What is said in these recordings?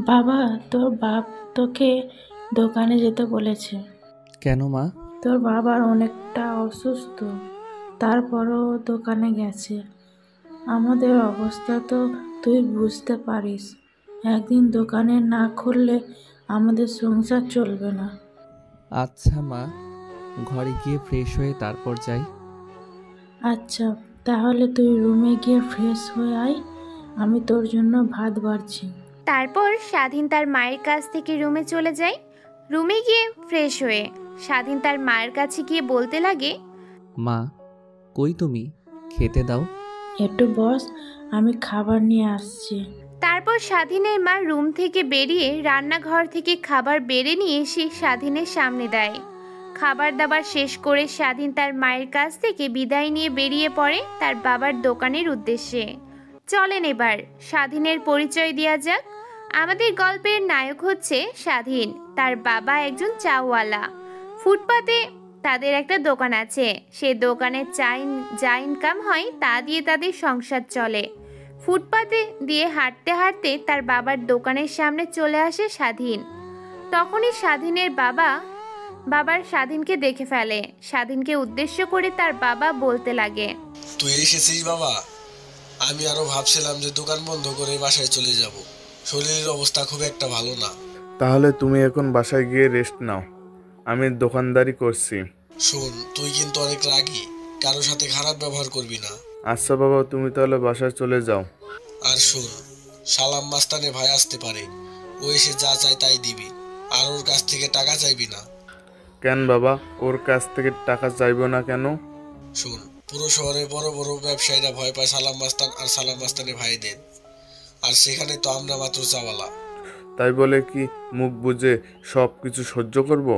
বাবা, তোর বাপ তোকে দোকানে যেতে বলেছে। কেন মা? তোর বাবার অনেকটা অসুস্থ, তারপরও দোকানে গেছে। আমাদের অবস্থা তো তুই বুঝতে পারিস। একদিন দোকানে না খুললে আমাদের সংসার চলবে না। আচ্ছা মা, ঘরে গিয়ে ফ্রেশ হয়ে তারপর যাই। আচ্ছা, তাহলে তুই রুমে গিয়ে ফ্রেশ হয়ে আয়, আমি তোর জন্য ভাত বাড়ছি। তারপর স্বাধীন তার মায়ের কাছ থেকে রুমে চলে যায়। রুমে গিয়ে ফ্রেশ হয়ে স্বাধীন তার মায়ের কাছে গিয়ে বলতে লাগে, মা, কই তুমি? খেতে দাও। একটু বস, আমি খাবার নিয়ে আসছি। তারপর স্বাধীনের মা রুম থেকে বেরিয়ে রান্নাঘর থেকে খাবার বেড়ে নিয়ে এসে স্বাধীনের সামনে দেয়। খাবার দাবার শেষ করে স্বাধীন তার মায়ের কাছ থেকে বিদায় নিয়ে বেরিয়ে পড়ে তার বাবার দোকানের উদ্দেশ্যে। চলেন এবার স্বাধীনের পরিচয় দেওয়া যাক। আমাদের গল্পের নায়ক হচ্ছে স্বাধীন। তার বাবা একজন চাওয়ালা। ফুটপাতে তাদের একটা দোকান আছে। সে দোকানে যা ইনকাম হয় তা দিয়ে তাদের সংসার চলে। ফুটপাতে দিয়ে হাঁটতে হাঁটতে তার বাবার দোকানের সামনে চলে আসে স্বাধীন। তখনই স্বাধীনের বাবার স্বাধীনকে দেখে ফেলে। স্বাধীনকে উদ্দেশ্য করে তার বাবা বলতে লাগে, তুই এসেছিস বাবা? আমি আরো ভাবছিলাম যে দোকান বন্ধ করে বাসায় চলে যাব। শরীরের অবস্থা খুব একটা ভালো না। তাহলে তুমি এখন বাসায় গিয়ে রেস্ট নাও, আমি দোকানদারি করছি। শোন, তুই কিন্তু অনেক রাগী, কারোর সাথে খারাপ ব্যবহার করবি না। আচ্ছা বাবা, তুমি তাহলে বাসায় চলে যাও। আর শোন, সালাম মাস্তানে ভাই আসতে পারে, ও এসে যা চায় তাই দিবি, আর ওর কাছ থেকে টাকা চাইবি না। কেন বাবা, ওর কাছ থেকে টাকা চাইবো না কেন? শোন, পুরো শহরে বড় বড় ব্যবসায়ীরা ভয় পায় সালাম মাস্তান আর সালাম মাস্তানে ভাইদের, আর সেখানে তো আমরা মাত্র চাওয়ালা। তাই বলে কি মুখ বুজে সব কিছু সহ্য করব?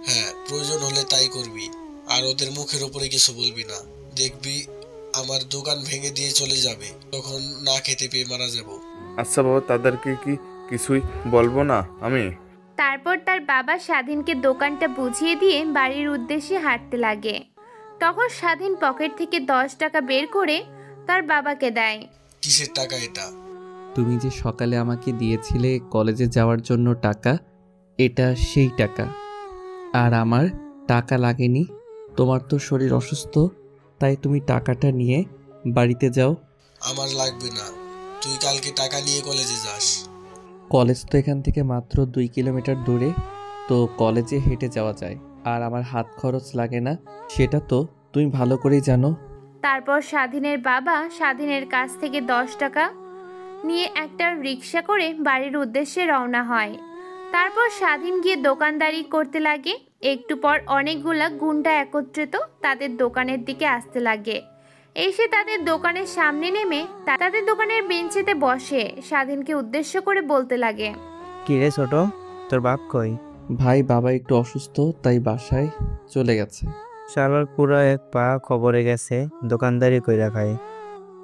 হ্যাঁ, প্রয়োজন হলে তাই করবি, আর ওদের মুখের উপরে কিছু বলবি না। দেখবি আমার দোকান ভেঙে দিয়ে চলে যাবে, তখন না খেতে পেয়ে মারা যাব। আচ্ছা বাবা, তাদেরকে কি কিছুই বলবো না আমি? তারপর তার বাবা স্বাধীনকে দোকানটা বুঝিয়ে দিয়ে বাড়ির উদ্দেশ্যে হাঁটতে লাগে। তখন স্বাধীন পকেট থেকে 10 টাকা বের করে তার বাবাকে দেয়। কিসের টাকা এটা? তুমি যে সকালে আমাকে দিয়েছিলে কলেজে যাওয়ার জন্য টাকা, এটা সেই টাকা। আর আমার টাকা লাগেনি, তোমার তো শরীর অসুস্থ, তাই তুমি টাকাটা নিয়ে বাড়িতে যাও। আমার লাগবে না, তুই কালকে টাকা নিয়ে কলেজে যাস। কলেজ তো এখান থেকে মাত্র 2 কিলোমিটার দূরে, তো কলেজে হেঁটে যাওয়া যায়, আর আমার হাত খরচ লাগে না, সেটা তো তুমি ভালো করেই জানো। তারপর স্বাধীনের বাবা স্বাধীনের কাছ থেকে 10 টাকা নিয়ে একটা রিক্সা করে বাড়ির উদ্দেশ্যে রওনা হয়। তারপর স্বাধীন গিয়ে দোকানদারি করতে লাগে। একটু পর অনেকগুলা গুন্ডা একত্রিত তাদের দোকানের দিকে আসতে লাগে। এসে তাদের দোকানের সামনে নেমে তাদের দোকানের বেঞ্চেতে বসে স্বাধীনকে উদ্দেশ্য করে বলতে লাগে, কিরে ছোট, তোর বাপ কই? ভাই, বাবা একটু অসুস্থ, তাই বাসায় চলে গেছে। শালার পুরা এক পা খবরে গেছে, দোকানদারি কইরা খায়।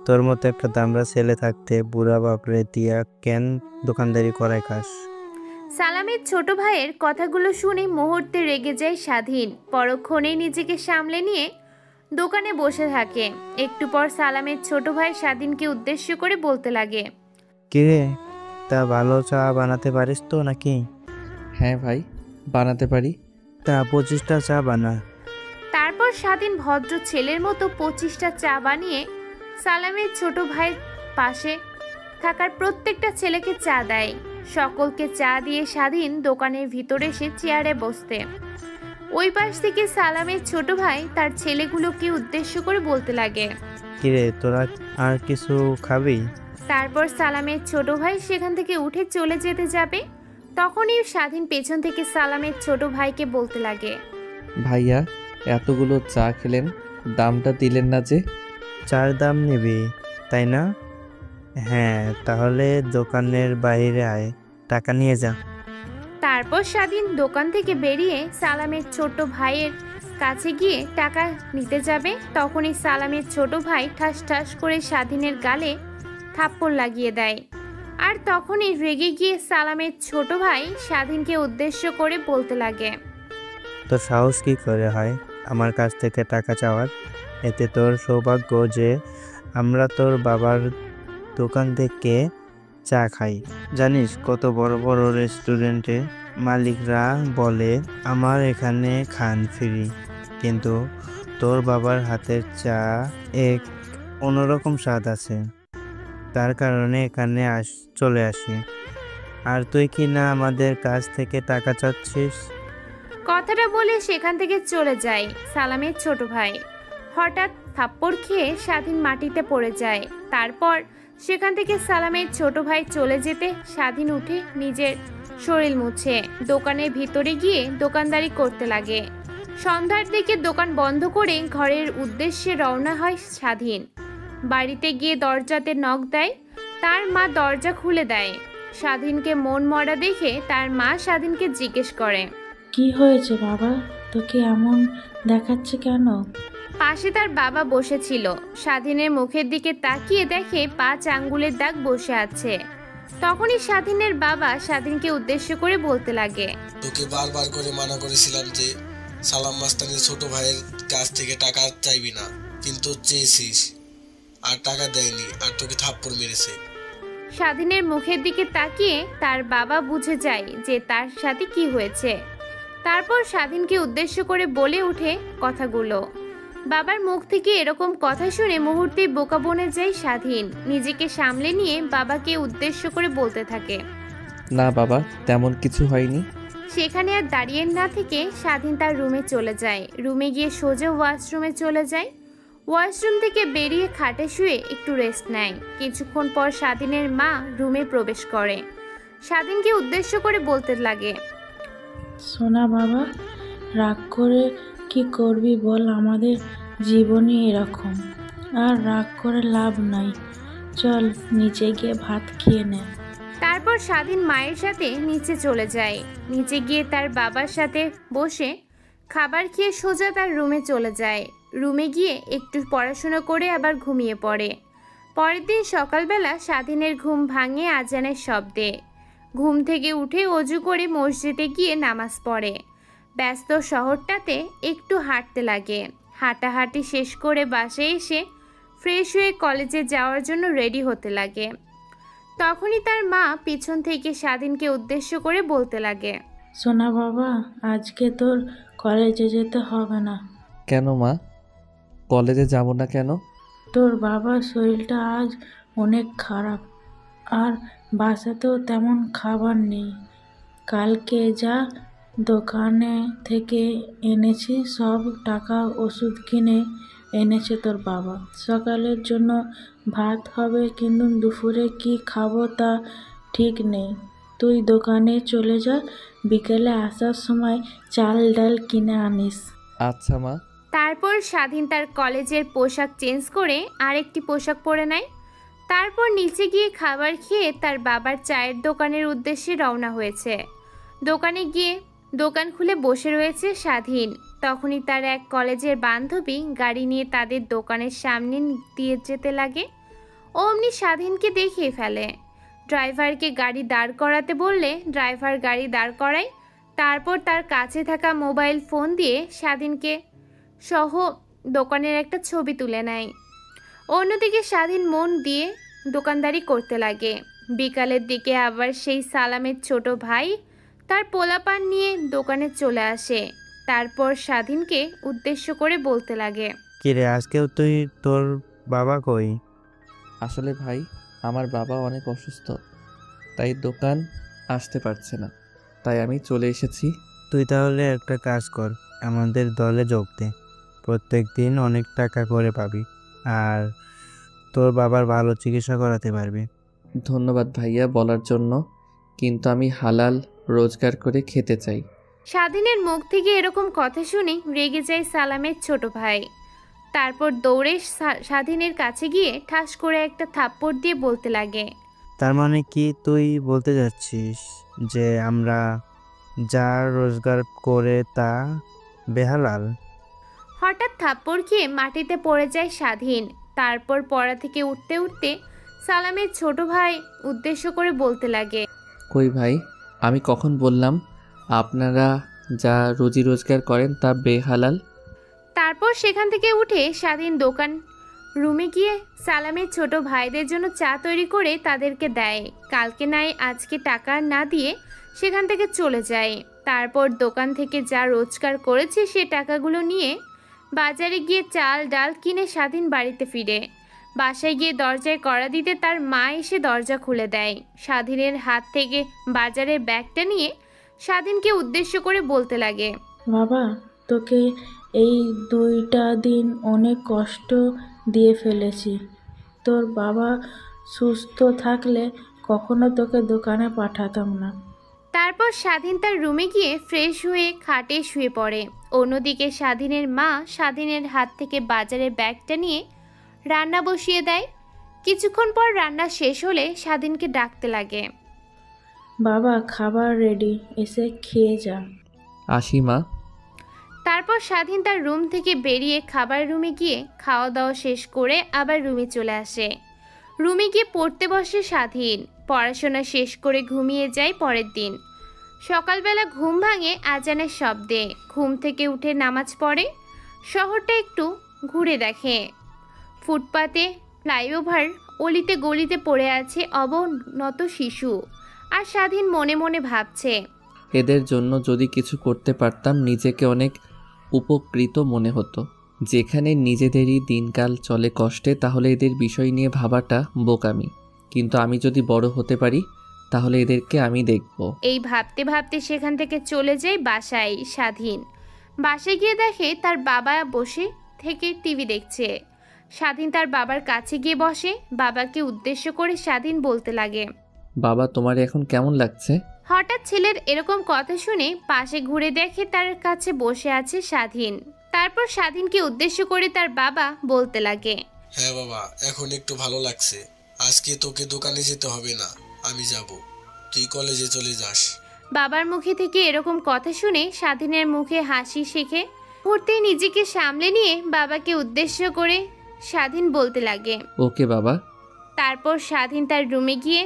তোর মতো একটা দামড়া ছেলে থাকতে বুড়া বাপরে দিয়া কেন দোকানদারি করায় খাস? সালামের ছোট ভাইয়ের কথাগুলো শুনে মুহূর্তে রেগে যায় স্বাধীন। পরক্ষণেই নিজেকে সামলে নিয়ে দোকানে বসে থাকে। একটু পর সালামের ছোট ভাই স্বাধীনকে উদ্দেশ্য করে বলতে লাগে, কিরে, তা ভালো চা বানাতে পারিস তো নাকি? হ্যাঁ ভাই, বানাতে পারি। তা 25টা চা বানা। তারপর স্বাধীন ভদ্র ছেলের মতো 25টা চা বানিয়ে সালামের ছোট ভাইয়ের পাশে থাকার প্রত্যেকটা ছেলেকে চা দেয়। সকলকে চা দিয়ে স্বাধীন দোকানের ভিতরে এসে চেয়ারে বসতে। ওই পাশ থেকে সালামের ছোট ভাই তার ছেলেগুলোকে উদ্দেশ্য করে বলতে লাগে, কিরে, তোরা আর কিছু খাবি? তারপর সালামের ছোট ভাই সেখান থেকে উঠে চলে যেতে যাবে। তখনই স্বাধীন পেছন থেকে সালামের ছোট ভাইকে বলতে লাগে, ভাইয়া, এতগুলো চা খেলেন, দামটা দিলেন না যে? চার দাম নিবি তাই না? হ্যাঁ, তাহলে দোকানের বাইরে আয়, টাকা নিয়ে যা। তারপর স্বাধীন দোকান থেকে বেরিয়ে সালামের ছোট ভাইয়ের কাছে গিয়ে টাকা নিতে যাবে। তখনই সালামের ছোট ভাই ঠাস ঠাস করে স্বাধীনের গালে থাপ্পড় লাগিয়ে দেয়। আর তখনই রেগে গিয়ে সালামের ছোট ভাই স্বাধীনকে উদ্দেশ্য করে বলতে লাগে, তোর সাহস কি করে হয় আমার কাছ থেকে টাকা চাওয়ার? এতে তোর সৌভাগ্য যে আমরা তোর বাবার দোকান থেকে চা খাই। জানিস কত বড় বড় রেস্টুরেন্টে মালিকরা বলে আমার এখানে খান ফ্রি, কিন্তু তোর বাবার হাতের চা এক অন্যরকম স্বাদ আছে। তার কারণে এখানে চলে আসি। আর তুই কি না আমাদের কাছ থেকে টাকা চাচ্ছিস? কথাটা বলে সেখান থেকে চলে যায় সালামের ছোট ভাই। হঠাৎ থাপ্পড় খেয়ে স্বাধীন মাটিতে পড়ে যায়। তারপর সেখান থেকে সালামের ছোট ভাই চলে যেতে স্বাধীন উঠে নিজের শরীর মুছে দোকানের ভিতরে গিয়ে দোকানদারি করতে লাগে। সন্ধ্যার দিকে দোকান বন্ধ করে ঘরের উদ্দেশ্যে রওনা হয় স্বাধীন। বাড়িতে গিয়ে দরজাতে নক দেয়। তার মা দরজা খুলে দেয়। স্বাধীনকে মন মরা দেখে তার মা স্বাধীনকে জিজ্ঞেস করে, কি হয়েছে বাবা, তোকে এমন দেখাচ্ছে কেন? পাশে তার বাবা বসেছিল। স্বাধীনের মুখের দিকে তাকিয়ে দেখে 5 আঙ্গুলের দাগ বসে আছে। তখনই স্বাধীনের বাবা স্বাধীনকে উদ্দেশ্য করে বলতে লাগে, তোকে বারবার করে মানা করেছিলাম যে সালাম মাস্তানের ছোট ভাইয়ের কাছ থেকে টাকা চাইবি না, কিন্তু চেয়েছিস আর টাকা দেয়নি আর তোকে থাপ্পড় মেরেছে। স্বাধীনের মুখের দিকে তাকিয়ে তার বাবা বুঝে যায় যে তার সাথে কি হয়েছে। তারপর স্বাধীনকে উদ্দেশ্য করে বলে ওঠে কথাগুলো। বাবার মুখ থেকে এরকম কথা শুনে মুহূর্তেই বোকা বনে যায় স্বাধীন। নিজেকে সামলে নিয়ে বাবাকে উদ্দেশ্য করে বলতে থাকে, না বাবা, তেমন কিছু হয়নি। সেখানে আর দাঁড়িয়ে না থেকে স্বাধীন তার রুমে চলে যায়। রুমে গিয়ে সোজা ওয়াশরুমে চলে যায়। ওয়াশরুম থেকে বেরিয়ে খাটে শুয়ে একটু রেস্ট নেয়। কিছুক্ষণ পর স্বাধীনের মা রুমে প্রবেশ করে। স্বাধীনকে উদ্দেশ্য করে বলতে লাগে, সোনা বাবা, রাগ করে কি করবি বল, আমাদের জীবনই এরকম। আর রাগ করে লাভ নাই, চল নিচে গিয়ে ভাত খেয়ে নে। তারপর স্বাধীন মায়ের সাথে নিচে চলে যায়। নিচে গিয়ে তার বাবার সাথে বসে খাবার খেয়ে সোজা তার রুমে চলে যায়। রুমে গিয়ে একটু পড়াশোনা করে আবার ঘুমিয়ে পড়ে। পরের দিন সকালবেলা স্বাধীনের ঘুম ভাঙে আজানের শব্দে। ঘুম থেকে উঠে অজু করে মসজিদে গিয়ে নামাজ পড়ে। ব্যস্ত শহরটাতে একটু হাঁটতে লাগে। হাঁটাহাঁটি শেষ করে বাসায় এসে ফ্রেশ হয়ে কলেজে যাওয়ার জন্য রেডি হতে লাগে। তখনই তার মা পিছন থেকে স্বাধীনকে উদ্দেশ্য করে বলতে লাগে, সোনা বাবা, আজকে তোর কলেজে যেতে হবে না। কেন মা, কলেজে যাব না কেন? তোর বাবার শরীরটা আজ অনেক খারাপ, আর বাসাতেও তেমন খাবার নেই। কালকে যা দোকানে থেকে এনেছি সব টাকা ওষুধ কিনে এনেছে তোর বাবা। সকালের জন্য ভাত হবে, কিন্তু দুপুরে কি খাবো তা ঠিক নেই। তুই দোকানে চলে যা, বিকেলে আসার সময় চাল ডাল কিনে আনিস। আচ্ছা মা। তারপর স্বাধীন তার কলেজের পোশাক চেঞ্জ করে আরেকটি পোশাক পরে নেয়। তারপর নিচে গিয়ে খাবার খেয়ে তার বাবার চায়ের দোকানের উদ্দেশ্যে রওনা হয়েছে। দোকানে গিয়ে দোকান খুলে বসে রয়েছে স্বাধীন। তখনই তার এক কলেজের বান্ধবী গাড়ি নিয়ে তাদের দোকানের সামনে দিয়ে যেতে লাগে। অমনি স্বাধীনকে দেখিয়ে ফেলে। ড্রাইভারকে গাড়ি দাঁড় করাতে বললে ড্রাইভার গাড়ি দাঁড় করায়। তারপর তার কাছে থাকা মোবাইল ফোন দিয়ে স্বাধীনকে সহ দোকানের একটা ছবি তুলে নেয়। অন্যদিকে স্বাধীন মন দিয়ে দোকানদারি করতে লাগে। বিকালের দিকে আবার সেই সালামের ছোট ভাই তার পোলাপান নিয়ে দোকানে চলে আসে। তারপর স্বাধীনকে উদ্দেশ্য করে বলতে লাগে, কিরে, আজকেও তুই তোর বাবা কই? আসলে ভাই, আমার বাবা অনেক অসুস্থ, তাই দোকান আসতে পারছে না, তাই আমি চলে এসেছি। তুই তাহলে একটা কাজ কর, আমাদের দলে যোগ দে। প্রত্যেক দিন অনেক টাকা করে পাবি, আর তোর বাবার ভালো চিকিৎসা করাতে পারবি। ধন্যবাদ ভাইয়া বলার জন্য, কিন্তু আমি হালাল রোজগার করে খেতে চাই। স্বাধীনের মুখ থেকে এরকম কথা শুনে রেগে যায় সালামের ছোট ভাই। তারপর দৌড়ে স্বাধীনের কাছে গিয়ে ঠাস করে একটা থাপ্পড় দিয়ে বলতে লাগে, তার মানে কি তুই বলতে যাচ্ছিস যে আমরা যা রোজগার করে তা বেহালাল? হঠাৎ থাপ্পড় খেয়ে মাটিতে পড়ে যায় স্বাধীন। তারপর পড়া থেকে উঠতে উঠতে সালামের ছোট ভাই উদ্দেশ্য করে বলতে লাগে, কই ভাই, আমি কখন বললাম আপনারা যা রুজি রোজগার করেন তা বেহালাল? তারপর সেখান থেকে উঠে স্বাধীন দোকান রুমে গিয়ে সালামের ছোট ভাইদের জন্য চা তৈরি করে তাদেরকে দেয়। কালকে নাই আজকে টাকা না দিয়ে সেখান থেকে চলে যায়। তারপর দোকান থেকে যা রোজগার করেছে সে টাকাগুলো নিয়ে বাজারে গিয়ে চাল ডাল কিনে স্বাধীন বাড়িতে ফিরে। বাসায় গিয়ে দরজায় কড়া দিতে তার মা এসে দরজা খুলে দেয়। স্বাধীনের হাত থেকে বাজারের ব্যাগটা নিয়ে স্বাধীনকে উদ্দেশ্য করে বলতে লাগে, বাবা, তোকে এই 2টা দিন অনেক কষ্ট দিয়ে ফেলেছি। তোর বাবা সুস্থ থাকলে কখনো তোকে দোকানে পাঠাতাম না। তারপর স্বাধীন তার রুমে গিয়ে ফ্রেশ হয়ে খাটে শুয়ে পড়ে। অন্যদিকে স্বাধীনের মা স্বাধীনের হাত থেকে বাজারের ব্যাগটা নিয়ে রান্না বসিয়ে দেয়। কিছুক্ষণ পর রান্না শেষ হলে স্বাধীনকে ডাকতে লাগে, বাবা, খাবার রেডি, এসে খেয়ে যা। আসি মা। তারপর স্বাধীন তার রুম থেকে বেরিয়ে খাবার রুমে গিয়ে খাওয়া দাওয়া শেষ করে আবার রুমে চলে আসে। রুমে গিয়ে পড়তে বসে স্বাধীন। পড়াশোনা শেষ করে ঘুমিয়ে যায় পরের দিন। সকালবেলা ঘুম ভাঙে আজানের শব্দে। ঘুম থেকে উঠে নামাজ পড়ে। শহরটা একটু ঘুরে দেখে। ফুটপাতে, ফ্লাইওভার, অলিতে গলিতে পড়ে আছে অবনত শিশু। আর স্বাধীন মনে মনে ভাবছে, এদের জন্য যদি কিছু করতে পারতাম নিজেকে অনেক উপকৃত মনে হতো। যেখানে নিজেদেরই দিনকাল চলে কষ্টে, তাহলে এদের বিষয় নিয়ে ভাবাটা বোকামি। কিন্তু আমি যদি বড় হতে পারি তাহলে এদেরকে আমি দেখব। এই ভাবতে ভাবতে সেখান থেকে চলে যায় বাসায় স্বাধীন। বাসায় গিয়ে দেখে তার বাবা বসে থেকে টিভি দেখছে। স্বাধীন তার বাবার কাছে গিয়ে বসে। বাবাকে উদ্দেশ্য করে স্বাধীন বলতে লাগে, বাবা, তোমার এখন কেমন লাগছে? হঠাৎ ছেলের এরকম কথা শুনে পাশে ঘুরে দেখে তার কাছে বসে আছে স্বাধীন। তারপর স্বাধীনকে উদ্দেশ্য করে তার বাবা বলতে লাগে, হ্যাঁ বাবা, এখন একটু ভালো লাগছে। আজকে তোকে দোকানে যেতে হবে না, আমি যাব। তুই কলেজে চলে যাস। বাবার মুখে থেকে এরকম কথা শুনে স্বাধীনের মুখে হাসি শেখে। মুহূর্তেই নিজেকে সামলে নিয়ে বাবাকে উদ্দেশ্য করে স্বাধীন বলতে লাগে। ওকে বাবা। তারপর স্বাধীন তার রুমে গিয়ে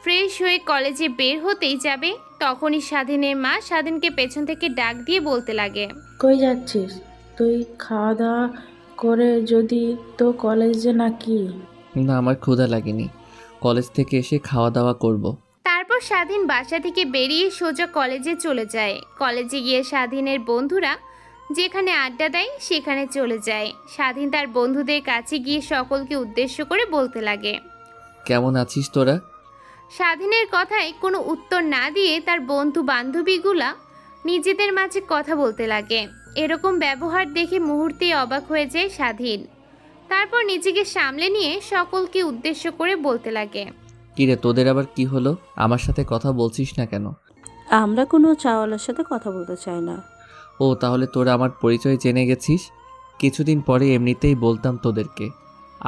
ফ্রেশ হয়ে কলেজে বের হতেই যাবে, তখনই স্বাধীনের মা স্বাধীনকে পেছন থেকে ডাক দিয়ে বলতে লাগে, কই যাচ্ছিস তুই? খাওয়া দাওয়া করে যদি তো কলেজে নাকি? না, আমার ক্ষুধা লাগেনি। কলেজ থেকে এসে খাওয়া দাওয়া করব। তারপর স্বাধীন বাসা থেকে বেরিয়ে সোজা কলেজে চলে যায়। কলেজে গিয়ে স্বাধীনের বন্ধুরা যেখানে আড্ডা দেয় সেখানে চলে যায়। স্বাধীন তার বন্ধুদের কাছে গিয়ে সকলকে উদ্দেশ্য করে বলতে লাগে, কেমন আছিস তোরা? স্বাধীনের কথায় কোনো উত্তর না দিয়ে তার বন্ধু বান্ধবীগুলা নিজেদের মাঝে কথা বলতে লাগে। এরকম ব্যবহার দেখে মুহূর্তেই অবাক হয়ে যায় স্বাধীন। তারপর নিজেকে সামলে নিয়ে সকলকে উদ্দেশ্য করে বলতে লাগে, কিরে, তোদের আবার কি হলো? আমার সাথে কথা বলছিস না কেন? আমরা কোনো চাওয়ালার সাথে কথা বলতে চাই না। ও, তাহলে তোরা আমার পরিচয় জেনে গেছিস? কিছুদিন পরে এমনিতেই বলতাম তোদেরকে।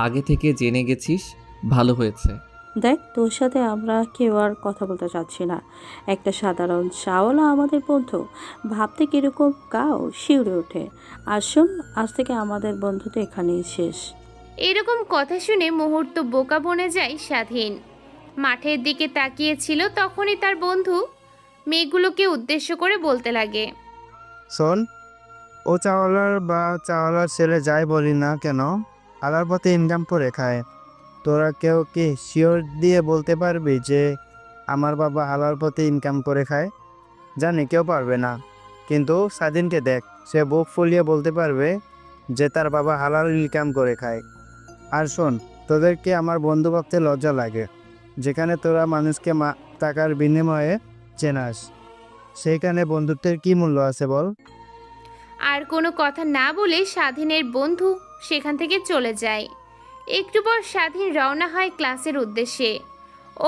আগে থেকে জেনে গেছিস, ভালো হয়েছে। দেখ, তোর সাথে আমরা কেউ আর কথা বলতে চাচ্ছি না। একটা সাধারণ চাওয়ালা আমাদের বন্ধু ভাবতে কীরকম গাও শিউরে ওঠে। আর শোন, আজ থেকে আমাদের বন্ধুত্ব এখানেই শেষ। এরকম কথা শুনে মুহূর্ত বোকা বনে যায় স্বাধীন। মাঠের দিকে তাকিয়েছিল, তখনই তার বন্ধু মেয়েগুলোকে উদ্দেশ্য করে বলতে লাগে, শোন, ও চাওয়ালার বা চাওয়ালার ছেলে যাই বলি না কেন, আলার পথে ইনকাম করে খায়। তোরা কেউ কি শিওর দিয়ে বলতে পারবি যে আমার বাবা হালাল পথে ইনকাম করে খায়? জানি কেউ পারবে না, কিন্তু স্বাধীনকে দেখ, সে বুক ফুলিয়ে বলতে পারবে যে তার বাবা হালাল ইনকাম করে খায়। আর শোন, তোদেরকে আমার বন্ধু ভাবতে লজ্জা লাগে। যেখানে তোরা মানুষকে টাকার বিনিময়ে চেনাস, সেইখানে বন্ধুত্বের কি মূল্য আছে বল? আর কোনো কথা না বলে স্বাধীনের বন্ধু সেখান থেকে চলে যায়। একটু পর স্বাধীন রওনা হয় ক্লাসের উদ্দেশ্যে।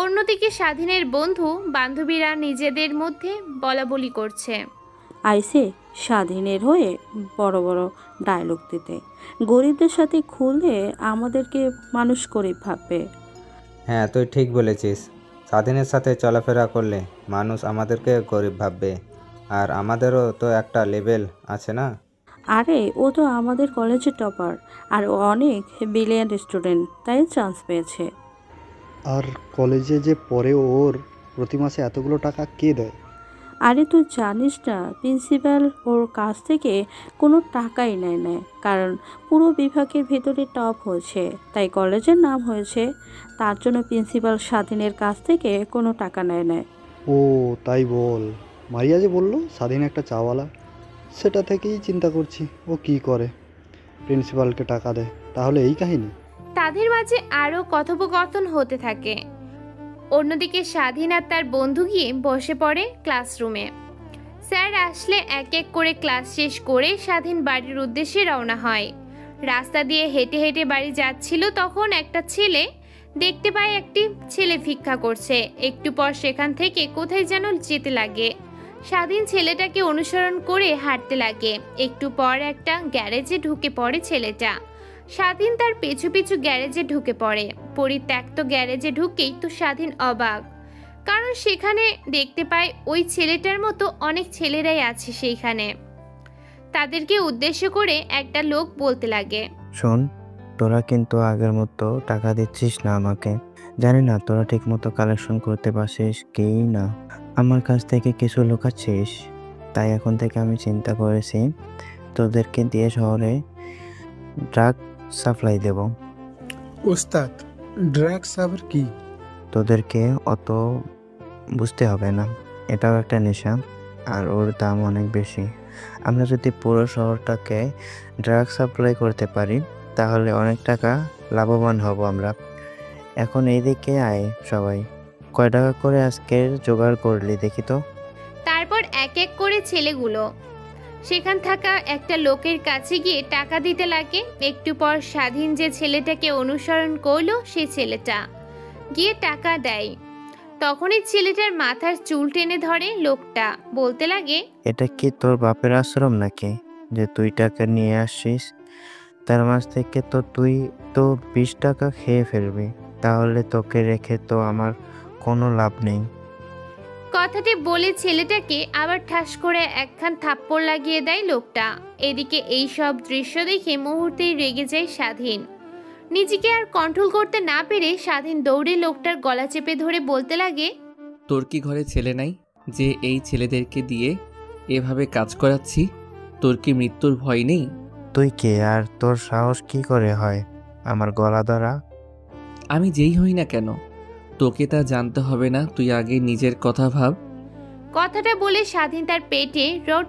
অন্যদিকে স্বাধীনের বন্ধু বান্ধবীরা নিজেদের মধ্যে বলাবলি করছে, আইসে স্বাধীনের হয়ে বড় বড় ডায়লগ দিতে। গরিবদের সাথে খুলে আমাদেরকে মানুষ গরিব ভাববে। হ্যাঁ, তুই ঠিক বলেছিস। স্বাধীনের সাথে চলাফেরা করলে মানুষ আমাদেরকে গরিব ভাববে। আর আমাদেরও তো একটা লেভেল আছে না? আরে, ও তো আমাদের কলেজের টপার আর ও অনেক ব্রিলিয়ান্ট স্টুডেন্ট, তাই চান্স পেয়েছে। আর কলেজে যে পড়ে ওর প্রতি মাসে এতগুলো টাকা কে দেয়? আরে তুই জানিস না, প্রিন্সিপাল ওর কাছ থেকে কোনো টাকাই নেয় কারণ পুরো বিভাগের ভেতরে টপ হয়েছে, তাই কলেজের নাম হয়েছে। তার জন্য প্রিন্সিপাল স্বাধীনের কাছ থেকে কোনো টাকা নেয়। ও তাই বল। মারিয়া যে বললো স্বাধীন একটা চাওয়ালা, সেটা থেকেই চিন্তা করছি ও কি করে, প্রিন্সিপালকে টাকা দেয়, তাহলে এই কাহিনী। তাদের মাঝে আরও কথোপকথন হতে থাকে। অন্যদিকে স্বাধীন আর তার বন্ধু গিয়ে বসে পড়ে ক্লাসরুমে। স্যার আসলে এক এক করে ক্লাস শেষ করে স্বাধীন বাড়ির উদ্দেশ্যে রওনা হয়। রাস্তা দিয়ে হেঁটে হেঁটে বাড়ি যাচ্ছিল, তখন একটা ছেলে দেখতে পায় একটি ছেলে ভিক্ষা করছে। একটু পর সেখান থেকে কোথায় যেন যেতে লাগে। স্বাধীন ছেলেটাকে অনুসরণ করে হাঁটতে লাগে। একটু পর একটা গ্যারেজে ঢুকে পড়ে ছেলেটা। স্বাধীন তার পিছু পিছু গ্যারেজে ঢুকে পড়ে। পরিত্যক্ত গ্যারেজে ঢুকেই তো স্বাধীন অবাক, কারণ সেখানে দেখতে পায় ওই ছেলেটার মতো অনেক ছেলেরাই আছে সেইখানে। তাদেরকে উদ্দেশ্য করে একটা লোক বলতে লাগে, শোন, তোরা কিন্তু আগের মতো টাকা দিচ্ছিস না আমাকে। জানি না তোরা ঠিক মতো কালেকশন করতে পারছিস কি না, আমার কাছ থেকে কিছু লুকাচ্ছিস। তাই এখন থেকে আমি চিন্তা করেছি তোদেরকে দিয়ে শহরে ড্রাগ সাপ্লাই দেব। ওস্তাদ, ড্রাগস আবার কি? তোদেরকে অত বুঝতে হবে না, এটাও একটা নেশা আর ওর দাম অনেক বেশি। আমরা যদি পুরো শহরটাকে ড্রাগ সাপ্লাই করতে পারি তাহলে অনেক টাকা লাভবান হব আমরা। এখন এইদিকে আয় সবাই, কয় টাকা করে আজকের জোগাড় করলি দেখি তো। তারপর এক এক করে ছেলেগুলো সেখান থাকা একটা লোকের কাছে গিয়ে টাকা দিতে লাগে। একটু পর স্বাধীন যে ছেলেটাকে অনুসরণ করলো সে ছেলেটা গিয়ে টাকা দেয়। তখনই ছেলেটার মাথার চুল টেনে ধরে লোকটা, বলতে লাগে, এটা কি তোর বাপের আশ্রম নাকি যে তুই টাকা নিয়ে আসছিস? তার মাঝ থেকে তো তুই তো 20 টাকা খেয়ে ফেলবি, তাহলে তোকে রেখে তো আমার কোনো লাভ নেই। কথাটি বলে ছেলেটাকে আবার ঠাস করে একখান থাপ্পড় লাগিয়ে দেয় লোকটা। এদিকে এই সব দৃশ্য দেখে মুহূর্তেই রেগে যায় স্বাধীন। নিজেকে আর কন্ট্রোল করতে না পেরে স্বাধীন দৌড়ে লোকটার গলা চেপে ধরে বলতে লাগে, তোর কি ঘরে ছেলে নাই যে এই ছেলেদেরকে দিয়ে এভাবে কাজ করাচ্ছি? তোর কি মৃত্যুর ভয় নেই? তুই কে আর তোর সাহস কি করে হয় আমার গলা ধরা? আমি যেই হই না কেন, তোকে তা জানতে হবে না, তুই আগে নিজের কথা ভাব। কথাটা বলে স্বাধীন তার পেটে রড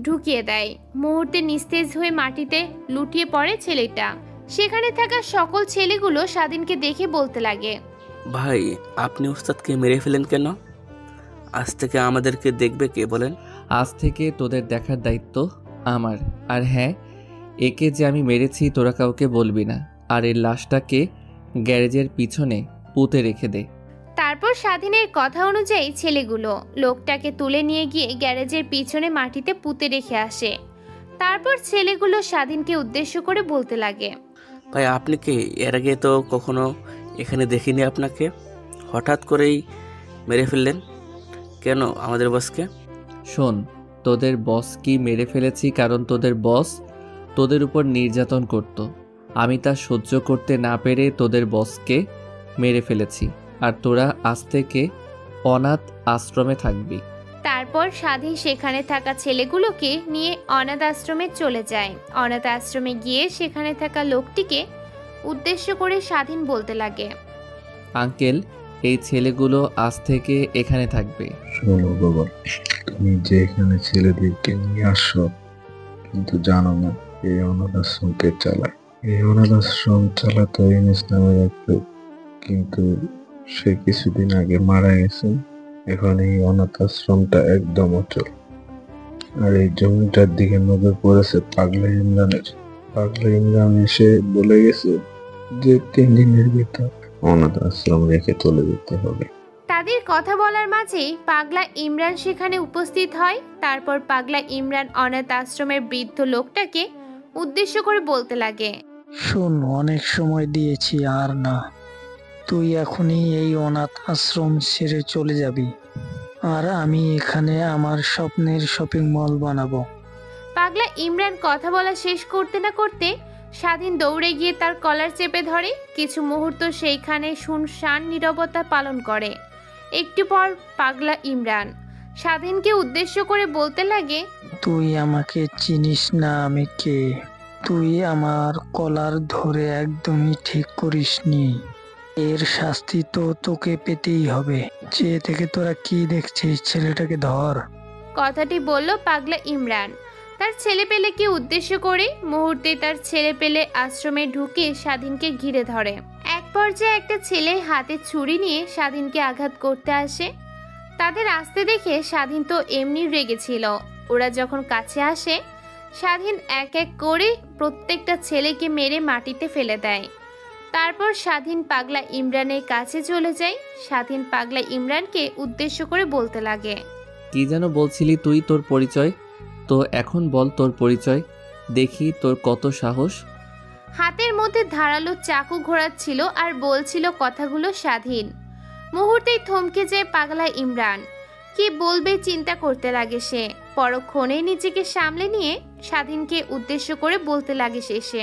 ঢুকিয়ে দেয়। মুহূর্তে নিস্তেজ হয়ে মাটিতে লুটিয়ে পড়ে ছেলেটা। সেখানে থাকা সকল ছেলেগুলো স্বাধীনকে দেখে বলতে লাগে, ভাই, আপনি ওস্তাদকে মেরে ফেলেন কেন? আজ থেকে আমাদেরকে দেখবে কে বলেন? আজ থেকে তোদের দেখার দায়িত্ব আমার। আর হ্যাঁ, একে যে আমি মেরেছি তোরা কাউকে বলবি না, আর এর লাশটাকে গ্যারেজের পিছনে পুঁতে রেখে দে। তারপর স্বাধীনের কথা অনুযায়ী ছেলেগুলো লোকটাকে তুলে নিয়ে গিয়ে গ্যারেজের পিছনে মাটিতে পুঁতে রেখে আসে। তারপর ছেলেগুলো স্বাধীনকে উদ্দেশ্য করে বলতে লাগে, ভাই, আপনি কি? এর আগে তো কখনো এখানে দেখিনি আপনাকে, হঠাৎ করেই মেরে ফেললেন কেন আমাদের বসকে? শোন, তোদের বস কি মেরে ফেলেছি কারণ তোদের বস তোদের উপর নির্যাতন করত। আমি তা সহ্য করতে না পেরে তোদের বসকে মেরে ফেলেছি, আর তোরা আজ থেকে অনাথ আশ্রমে থাকবি। তারপর স্বাধীন সেখানে থাকা ছেলেগুলোকে নিয়ে অনাথ আশ্রমে চলে যায়। অনাথ আশ্রমে গিয়ে সেখানে থাকা লোকটিকে উদ্দেশ্য করে স্বাধীন বলতে লাগে, আঙ্কেল, এই ছেলেগুলো আজ থেকে এখানে থাকবে। শোনো বাবা, তুমি যে এখানে ছেলেদেরকে নিয়ে আসো, কিন্তু জানো না এই অনাথ আশ্রমকে চালায়। এই অনাথ আশ্রম চালাতো ইউনুস নামের এক লোক, কিন্তু সে কিছুদিন আগে মারা গেছে। এখন এই অনাথ আশ্রমটা একদম অচল। আর এই জমিটার দিকে নজর পড়েছে পাগলা ইমরানের। পাগলা ইমরান এসে বলে গেছে যে 3 দিনের ভিতর অনাথ আশ্রম রেখে চলে যেতে হবে। তাদের কথা বলার মাঝেই পাগলা ইমরান সেখানে উপস্থিত হয়। তারপর পাগলা ইমরান অনাথ আশ্রমের বৃদ্ধ লোকটাকে উদ্দেশ্য করে বলতে লাগে, শোন, অনেক সময় দিয়েছি আর না, তুই এখনই এই অনাথ আশ্রম ছেড়ে চলে যাবি, আর আমি এখানে আমার স্বপ্নের শপিং মল বানাবো। পাগলা ইমরান কথা বলা শেষ করতে না করতে স্বাধীন দৌড়ে গিয়ে তার কলার চেপে ধরে। কিছু মুহূর্ত সেইখানে শুনশান নীরবতা পালন করে। একটু পর পাগলা ইমরান স্বাধীনকে উদ্দেশ্য করে বলতে লাগে, তুই আমাকে চিনিস না আমি কে। তুই আমার কলার ধরে একদমই ঠিক করিসনি। এর শাস্তি তো তোকে পেতেই হবে। চেয়ে থেকে তোরা কি দেখছিস? ছেলেটাকে ধর। কথাটি বলল পাগলা ইমরান তার ছেলেপেলেকে উদ্দেশ্য করে। মুহূর্তে তার ছেলেপেলে আশ্রমে ঢুকে স্বাধীনকে ঘিরে ধরে। এক পর্যায়ে একটা ছেলে হাতে ছুরি নিয়ে স্বাধীনকে আঘাত করতে আসে। তাদের আসতে দেখে স্বাধীন তো এমনি রেগেছিল। ওরা যখন কাছে আসে, স্বাধীন এক এক করে প্রত্যেকটা ছেলেকে মেরে মাটিতে ফেলে দেয়। তারপর স্বাধীন পাগলা ইমরানের কাছে চলে যায়। স্বাধীন পাগলা ইমরানকে উদ্দেশ্য করে বলতে লাগে, কি যেন বলছিলি তুই? তোর পরিচয় তো এখন বল, তোর পরিচয় দেখি, তোর কত সাহস। হাতের মধ্যে ধারালো চাকু ঘোরাচ্ছিল আর বলছিল কথাগুলো স্বাধীন। মুহূর্তেই থমকে যায় পাগলা ইমরান। কি বলবে চিন্তা করতে লাগে সে। পরক্ষণে নিজেকে সামলে নিয়ে স্বাধীনকে উদ্দেশ্য করে বলতে লাগে শেষে,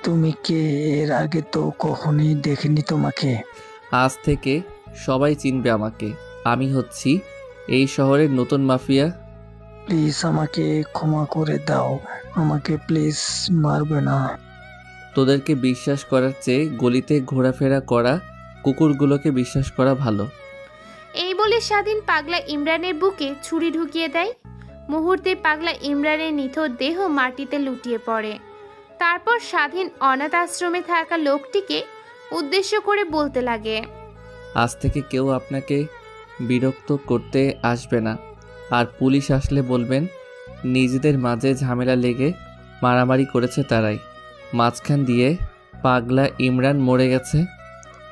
তুমি কে? এর আগে তো কখনোই দেখিনি তোমাকে। আজ থেকে সবাই চিনবে আমাকে। আমি হচ্ছি এই শহরের নতুন মাফিয়া। প্লিজ আমাকে ক্ষমা করে দাও। আমাকে প্লিজ মারবে না। তোদেরকে বিশ্বাস করার চেয়ে গলিতে ঘোরাফেরা করা কুকুরগুলোকে বিশ্বাস করা ভালো। এই বলে স্বাধীন পাগলা ইমরানের বুকে ছুরি ঢুকিয়ে দেয়। মুহূর্তে পাগলা ইমরানের নিথর দেহ মাটিতে লুটিয়ে পড়ে। তারপর স্বাধীন অনাথ আশ্রমে থাকা লোকটিকে উদ্দেশ্য করে বলতে লাগে, আজ থেকে কেউ আপনাকে বিরক্ত করতে আসবে না। আর পুলিশ আসলে বলবেন নিজেদের মাঝে ঝামেলা লেগে মারামারি করেছে তারাই। মাঝখান দিয়ে পাগলা ইমরান মরে গেছে।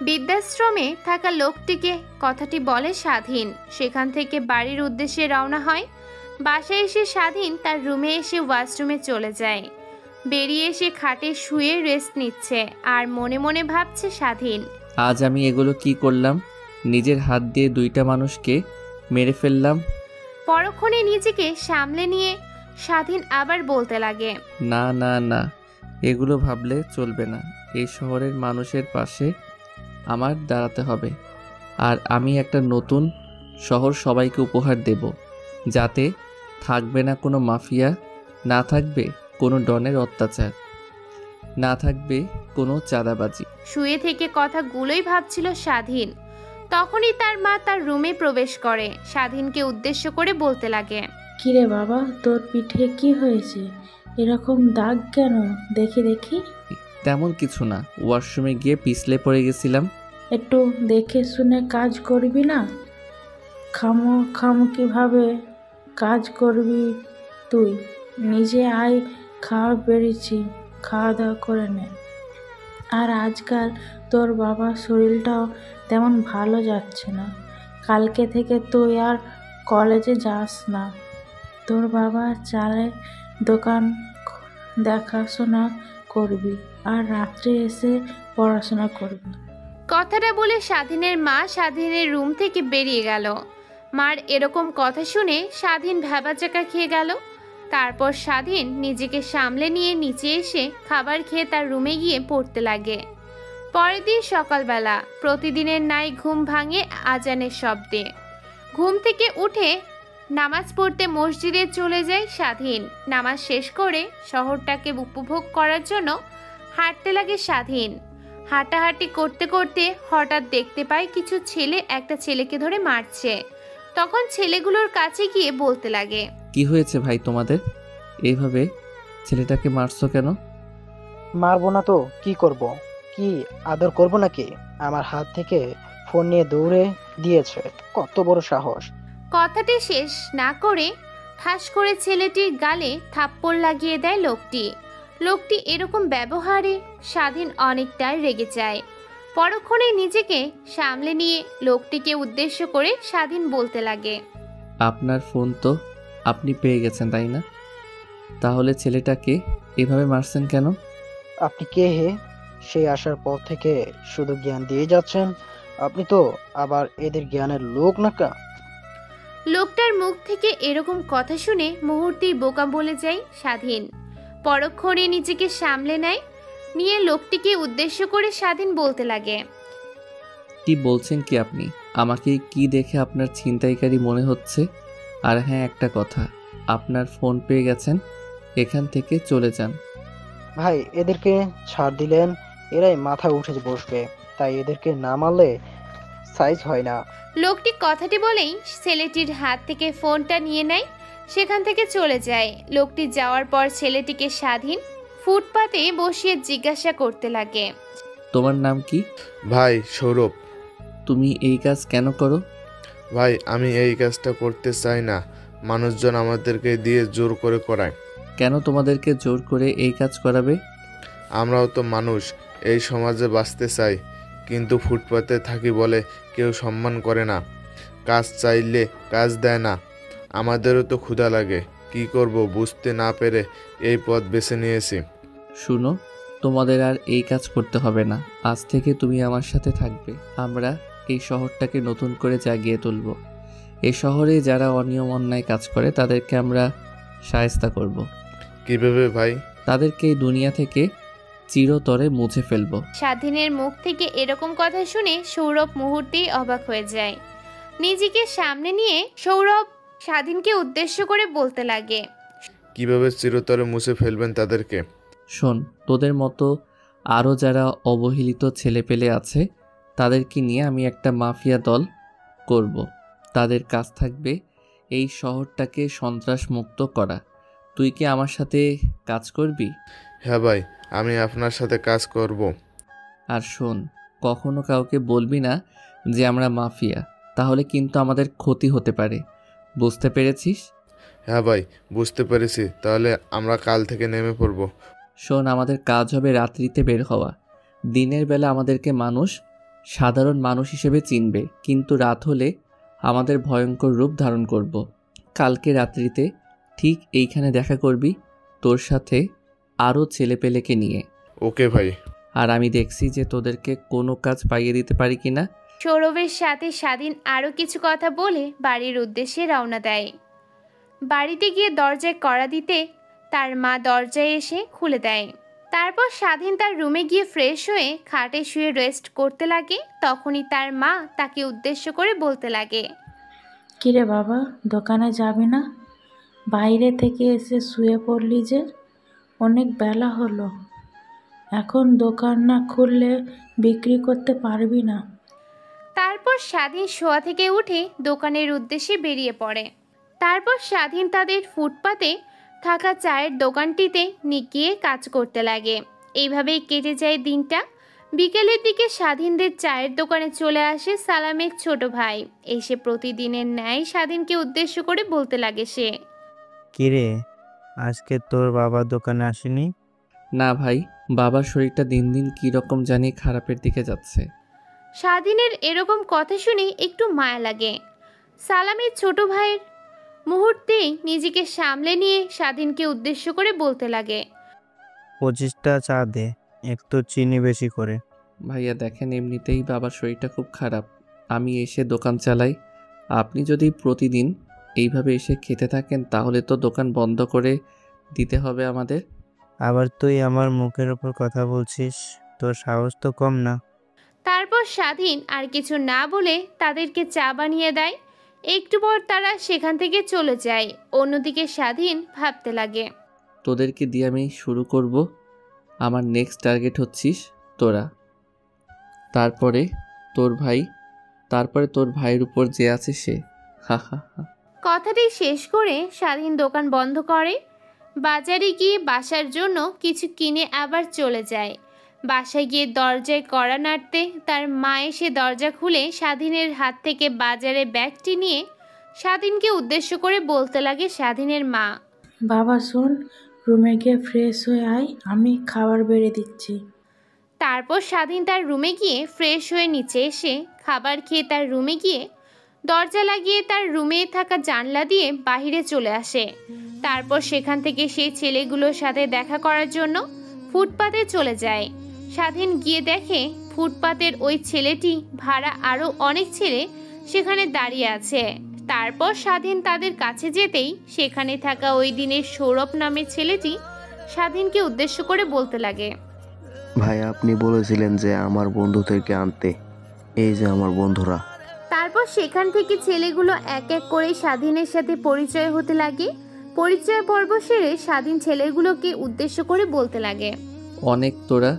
বৃদ্ধাশ্রমে থাকা লোকটিকে কথাটি বলে স্বাধীন। সেখান থেকে বাড়ির উদ্দেশ্যে রওনা হয়। বাসায় এসে স্বাধীন তার রুমে এসে ওয়াশরুমে চলে যায়। বেরিয়ে এসে খাটে শুয়ে রেস্ট নিচ্ছে আর মনে মনে ভাবছে স্বাধীন, আজ আমি এগুলো কি করলাম? নিজের হাত দিয়ে দুইটা মানুষকে মেরে ফেললাম। পরক্ষণে নিজেকে সামলে নিয়ে স্বাধীন আবার বলতে লাগে, না না না, এগুলো ভাবলে চলবে না। এই শহরের মানুষের পাশে আমার দাঁড়াতে হবে। আর আমি একটা নতুন শহর সবাইকে উপহার দেব, যাতে থাকবে না কোনো মাফিয়া, না থাকবে কোনো ডনের অত্যাচার, না থাকবে কোনো চাঁদাবাজি। শুয়ে থেকে কথাগুলোই ভাবছিল স্বাধীন। তখনই তার মা তার রুমে প্রবেশ করে। স্বাধীনকে উদ্দেশ্য করে বলতে লাগে, কিরে বাবা, তোর পিঠে কি হয়েছে? এরকম দাগ কেন? দেখি দেখি। তেমন কিছু না, ওয়াশরুমে গিয়ে পিছলে পড়ে গেছিলাম। একটু দেখে শুনে কাজ করবি না? কিভাবে কাজ করবি তুই? নিজে আয়, খাওয়া বেরিয়েছি, খাওয়া দাওয়া করে নে। আর আজকাল তোর বাবার শরীরটাও তেমন ভালো যাচ্ছে না। কালকে থেকে তুই আর কলেজে যাস না। তোর বাবা চালের দোকান দেখাশোনা করবি আর রাত্রে এসে পড়াশোনা করবি। কথাটা বলে স্বাধীনের মা স্বাধীনের রুম থেকে বেরিয়ে গেল। মার এরকম কথা শুনে স্বাধীন ভ্যাবাচাকা খেয়ে গেল। তারপর স্বাধীন নিজেকে সামলে নিয়ে নিচে এসে খাবার খেয়ে তার রুমে গিয়ে পড়তে লাগে। পরের দিন সকালবেলা প্রতিদিনের ন্যায় ঘুম ভাঙে আজানের শব্দে। ঘুম থেকে উঠে নামাজ পড়তে মসজিদে চলে যায় স্বাধীন। নামাজ শেষ করে শহরটাকে উপভোগ করার জন্য হাঁটতে লাগে স্বাধীন। হাঁটাহাঁটি করতে করতে হঠাৎ দেখতে পায় কিছু ছেলে একটা ছেলেকে ধরে মারছে। তখন ছেলেগুলোর কাছে গিয়ে বলতে লাগে, কি হয়েছে ভাই তোমাদের? এইভাবে ছেলেটাকে মারছো কেন? মারবো না তো কি করব? কি আদর করব নাকি? আমার হাত থেকে ফোন নিয়ে দৌড়ে দিয়েছে। কত বড় সাহস! কথাটি শেষ না করে ঠাস করে ছেলেটির গালে থাপ্পড় লাগিয়ে দেয় লোকটি। লোকটি এরকম ব্যবহারে স্বাধীন অনেকটাই রেগে যায়। পরক্ষণে নিজেকে সামলে নিয়ে লোকটিকে উদ্দেশ্য করে স্বাধীন বলতে লাগে, আপনার ফোন তো আপনি পেয়ে গেছেন তাই না? তাহলে ছেলেটাকে এভাবে মারছেন কেন? আপনি কে হে? সেই আসার পর থেকে শুধু জ্ঞান দিয়ে যাচ্ছেন। আপনি তো আবার এদের জ্ঞানের লোক নাকা। লোকটার মুখ থেকে এরকম কথা শুনে মুহূর্তেই বোকা বলে যায় স্বাধীন। পরক্ষণে নিজেকে সামলে নেয় নিয়ে লোকটিকে উদ্দেশ্য করে স্বাধীন বলতে লাগে, কি বলছেন কি আপনি? আমাকে কি দেখে আপনার ছিনতাইকারী মনে হচ্ছে? আর হ্যাঁ, একটা কথা, আপনার ফোন পেয়ে গেছেন, এখান থেকে চলে যান। ভাই এদেরকে ছাড় দিলেন, এরাই মাথা উঠে বসবে, তাই এদেরকে না মারলে সাইজ হয় না। লোকটি কথাটি বলেই ছেলেটির হাত থেকে ফোনটা নিয়ে নেয়, সেখান থেকে চলে যায়। লোকটি যাওয়ার পর ছেলেটিকে স্বাধীন ফুটপাতে বসিয়ে জিজ্ঞাসা করতে লাগে, তোমার নাম কি? ভাই সৌরভ। তুমি এই কাজ কেন করো? ভাই আমি এই কাজটা করতে চাই না, মানুষজন আমাদেরকে দিয়ে জোর করে করায়। কেন তোমাদেরকে জোর করে এই কাজ করাবে? আমরাও তো মানুষ, এই সমাজে বাঁচতে চাই, কিন্তু ফুটপাতে থাকি বলে কেউ সম্মান করে না, কাজ চাইলে কাজ দেয় না। আমাদেরও তো ক্ষুধা লাগে, কি করব বুঝতে না পেরে এই পথ বেছে নিয়েছি। শুনো, তোমাদের আর এই কাজ করতে হবে না, আজ থেকে তুমি আমার সাথে থাকবে। আমরা এই শহরটাকে নতুন করে জাগিয়ে তুলব। এই শহরে যারা অনিয়ম অন্যায় কাজ করে তাদেরকে আমরা শায়েস্তা করব। কিভাবে ভাই? তাদেরকে এই দুনিয়া থেকে চিরতরে মুছে ফেলবো। স্বাধীনের মুখ থেকে এরকম কথা শুনে সৌরভ মুহূর্তেই অবাক হয়ে যায়। নিজেকে সামনে নিয়ে সৌরভ স্বাধীনকে উদ্দেশ্য করে বলতে লাগে, কিভাবে চিরতরে মুছে ফেলবেন তাদেরকে? শোন, তোদের মতো আরও যারা অবহেলিত ছেলেপেলে আছে তাদেরকে নিয়ে আমি একটা মাফিয়া দল করব। তাদের কাজ থাকবে এই শহরটাকে সন্ত্রাস মুক্ত করা। তুই কি আমার সাথে কাজ করবি? হ্যাঁ ভাই, আমি আপনার সাথে কাজ করব। আর শোন, কখনো কাউকে বলবি না যে আমরা মাফিয়া, তাহলে কিন্তু আমাদের ক্ষতি হতে পারে। বুঝতে পেরেছিস? হ্যাঁ ভাই, বুঝতে পেরেছি। তাহলে আমরা কাল থেকে নেমে পড়ব। শোন, আমাদের কাজ হবে রাত্রিতে বের হওয়া। দিনের বেলা আমাদেরকে মানুষ সাধারণ মানুষ হিসেবে চিনবে, কিন্তু রাত হলে আমাদের ভয়ঙ্কর রূপ ধারণ করব। কালকে রাত্রিতে ঠিক এইখানে দেখা করবি তোর সাথে আরও ছেলেপেলেকে নিয়ে। ওকে ভাই। আর আমি দেখছি যে তোদেরকে কোনো কাজ পাইয়ে দিতে পারি কিনা। সৌরভের সাথে স্বাধীন আরও কিছু কথা বলে বাড়ির উদ্দেশ্যে রওনা দেয়। বাড়িতে গিয়ে দরজায় কড়া দিতে তার মা দরজায় এসে খুলে দেয়। তারপর স্বাধীন তার রুমে গিয়ে ফ্রেশ হয়ে খাটে শুয়ে রেস্ট করতে লাগে। তখনই তার মা তাকে উদ্দেশ্য করে বলতে লাগে, কিরে বাবা, দোকানে যাবি না? বাইরে থেকে এসে শুয়ে পড়লি যে, অনেক বেলা হলো, এখন দোকান না খুললে বিক্রি করতে পারবি না। তারপর স্বাধীন শোয়া থেকে উঠে দোকানের উদ্দেশ্যে বেরিয়ে পড়ে। তারপর স্বাধীন তাদের ফুটপাতে থাকা চায়ের দোকানটিতে গিয়ে কাজ করতে লাগে। এইভাবেই কেটে যায় দিনটা। বিকেলের দিকে স্বাধীনদের চায়ের দোকানে চলে আসে সালামের ছোট ভাই। এসে প্রতিদিনের ন্যায় স্বাধীনকে উদ্দেশ্য করে বলতে লাগে সে, কিরে, আজকে তোর বাবা দোকানে আসেনি? না ভাই, বাবার শরীরটা দিন দিন কীরকম জানি খারাপের দিকে যাচ্ছে। স্বাধীনের এরকম কথা শুনে একটু মায়া লাগে। সালামের ছোট ভাইয়ের মুহূর্তেই নিজেকে সামলে নিয়ে স্বাধীনকে উদ্দেশ্য করে বলতে লাগে, 25টা চা দে, একটু চিনি বেশি করে। ভাইয়া দেখেন, এমনিতেই বাবার শরীরটা খুব খারাপ, আমি এসে দোকান চালাই। আপনি যদি প্রতিদিন এইভাবে এসে খেতে থাকেন তাহলে তো দোকান বন্ধ করে দিতে হবে আমাদের। আবার তুই আমার মুখের ওপর কথা বলছিস, তোর সাহস তো কম না। তারপর স্বাধীন আর কিছু না বলে তাদেরকে চা বানিয়ে দেয়। একটু পর তারা সেখান থেকে চলে যায়। অন্যদিকে স্বাধীন ভাবতে লাগে, তোদেরকে দিয়ে আমি শুরু করব। আমার নেক্সট টার্গেট হচ্ছিস তোরা, তারপরে তোর ভাইয়ের উপর যে আছে সে। হা হা হা। কথাটি শেষ করে স্বাধীন দোকান বন্ধ করে বাজারে গিয়ে বাসার জন্য কিছু কিনে আবার চলে যায়। বাসায় গিয়ে দরজায় কড়া নাড়তে তার মা এসে দরজা খুলে স্বাধীনের হাত থেকে বাজারে ব্যাগটি নিয়ে স্বাধীনকে উদ্দেশ্য করে বলতে লাগে স্বাধীনের মা, বাবা শোন, রুমে গিয়ে ফ্রেশ হয়ে আয়, আমি খাবার বেড়ে দিচ্ছি। তারপর স্বাধীন তার রুমে গিয়ে ফ্রেশ হয়ে নিচে এসে খাবার খেয়ে তার রুমে গিয়ে দরজা লাগিয়ে তার রুমে থাকা জানলা দিয়ে বাহিরে চলে আসে। তারপর সেখান থেকে সেই ছেলেগুলোর সাথে দেখা করার জন্য ফুটপাতে চলে যায়। স্বাধীন গিয়ে দেখে ফুটপাতের ওই ছেলেটি ভাড়া আরও অনেক ছেলে সেখানে দাঁড়িয়ে আছে। তারপর স্বাধীন তাদের কাছে যেতেই সেখানে থাকা ওই দিনের সৌরভ নামের ছেলেটি স্বাধীনকে উদ্দেশ্য করে বলতে লাগে, ভাই আপনি বলেছিলেন যে আমার বন্ধুদেরকে আনতে, এই যে আমার বন্ধুরা। তারপর সেখান থেকে ছেলেগুলো এক এক করে স্বাধীনের সাথে পরিচয় হতে লাগে। পরিচয় পর্ব সেরে স্বাধীন ছেলেগুলোকে উদ্দেশ্য করে বলতে লাগে, অনেক তোরা,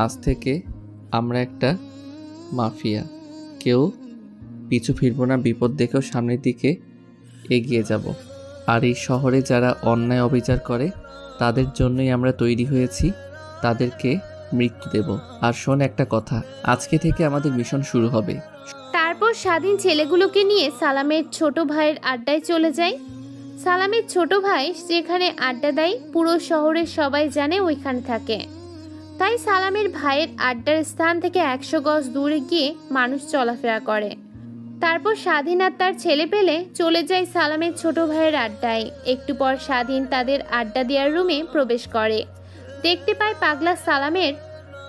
আজ থেকে আমরা একটা মাফিয়া। কেউ পিছু ফিরবো না, বিপদ দেখেও সামনের দিকে এগিয়ে যাব। আর এই শহরে যারা অন্যায় অবিচার করে তাদের জন্যই আমরা তৈরি হয়েছি, তাদেরকে মৃত্যু দেব। আর শোন একটা কথা, আজকে থেকে আমাদের মিশন শুরু হবে। তারপর স্বাধীন ছেলেগুলোকে নিয়ে সালামের ছোট ভাইয়ের আড্ডায় চলে যায়। সালামের ছোট ভাই যেখানে আড্ডা দেয় পুরো শহরের সবাই জানে ওইখানে থাকে। তাই সালামের ভাইয়ের আড্ডার স্থান থেকে 100 গজ দূরে গিয়ে মানুষ চলাফেরা করে। তারপর স্বাধীন আর তার ছেলে পেলে চলে যায় সালামের ছোট ভাইয়ের আড্ডায়। একটু পর স্বাধীন তাদের আড্ডা দেওয়ার রুমে প্রবেশ করে। দেখতে পায় পাগলা সালামের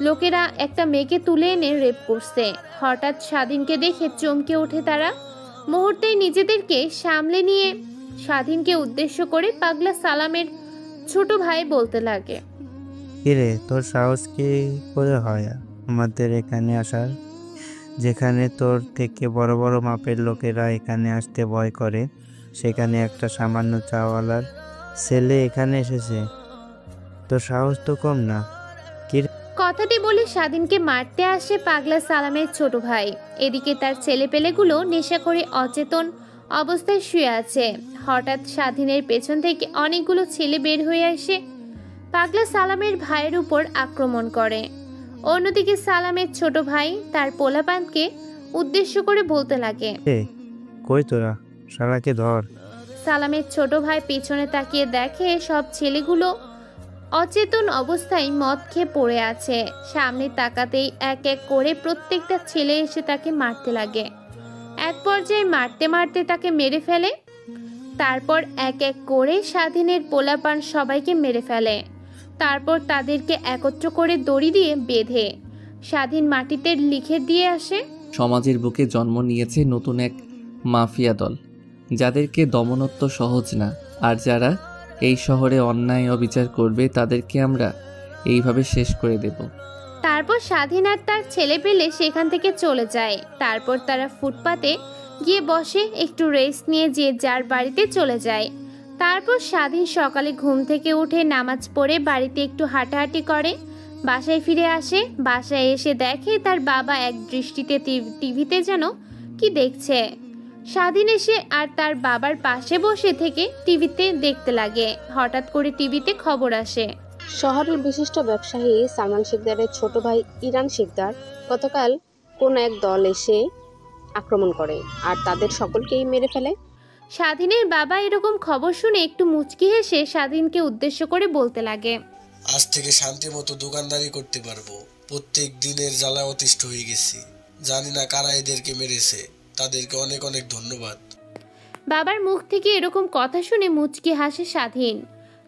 লোকেরা একটা মেয়েকে তুলে এনে রেপ করছে। হঠাৎ স্বাধীনকে দেখে চমকে ওঠে তারা। মুহূর্তেই নিজেদেরকে সামলে নিয়ে স্বাধীনকে উদ্দেশ্য করে পাগলা সালামের ছোট ভাই বলতে লাগে, কিরে, তোর সাহস কি করে হয় আমাদের এখানে আসার, যেখানে তোর থেকে বড় বড় মাপের লোকেরা এখানে আসতে ভয় করে, সেখানে একটা সামান্য চাওয়ালার ছেলে এখানে এসেছে, তোর সাহস তো কম না। কিরে, কথাটি বলে স্বাধীনকে মারতে আসে পাগলা সালামের ছোট ভাই। এদিকে তার ছেলেপেলেগুলো নেশা করে অচেতন অবস্থায় শুয়ে আছে। হঠাৎ স্বাধীনের পেছন থেকে অনেকগুলো ছেলে বের হয়ে আসে পাগলা সালামের ভাইয়ের উপর আক্রমণ করে। অন্যদিকে সালামের ছোট ভাই তার পোলাপানকে উদ্দেশ্য করে বলতে লাগে, কই তোরা, শালাকে ধর। সালামের ছোট ভাই পিছনে তাকিয়ে দেখে সব ছেলেগুলো অচেতন অবস্থায় মদ খেয়ে পড়ে আছে। সামনে তাকাতেই এক এক করে প্রত্যেকটা ছেলে এসে তাকে মারতে লাগে। এক পর্যায়ে মারতে মারতে তাকে মেরে ফেলে। তারপর এক এক করে স্বাধীনের পোলাপান সবাইকে মেরে ফেলে। তারপর তাদেরকে একত্র করে দড়ি দিয়ে বেঁধে স্বাধীন মাটিতে লিখে দিয়ে আসে, সমাজের বুকে জন্ম নিয়েছে নতুন এক মাফিয়া দল, যাদেরকে দমনত্ব সহজ না। আর যারা এই শহরে অন্যায় অবিচার করবে তাদেরকে আমরা এইভাবে শেষ করে দেব। তারপর স্বাধীন আর তার ছেলে পেলে সেখান থেকে চলে যায়। তারপর তারা ফুটপাতে গিয়ে বসে, একটু রেস্ট নিয়ে যে যার বাড়িতে চলে যায়। তারপর স্বাধীন সকালে ঘুম থেকে উঠে নামাজ পড়ে বাড়িতে একটু হাঁটাহাঁটি করে, বাসায় ফিরে আসে। বাসায় এসে দেখে তার বাবা এক দৃষ্টিতে টিভিতে যেন কি দেখছে। স্বাধীন এসে আর তার বাবার পাশে বসে থেকে টিভিতে দেখতে লাগে। হঠাৎ করে টিভিতে খবর আসে, শহরের বিশিষ্ট ব্যবসায়ী সালমান শিকদারের ছোট ভাই ইরান শিকদার গতকাল কোন এক দল এসে আক্রমণ করে আর তাদের সকলকেই মেরে ফেলে। স্বাধীনের বাবা এরকম খবর শুনে একটু মুচকি হেসে স্বাধীনকে উদ্দেশ্য করে বলতে লাগে, আজ থেকে শান্তি মতো দোকানদারি করতে পারবো। প্রত্যেক দিনের জ্বালা অতিষ্ঠ হয়ে গেছি। জানি না কারা এদেরকে মেরেছে, তাদেরকে অনেক অনেক ধন্যবাদ। বাবার মুখ থেকে এরকম কথা শুনে মুচকি হাসে স্বাধীন।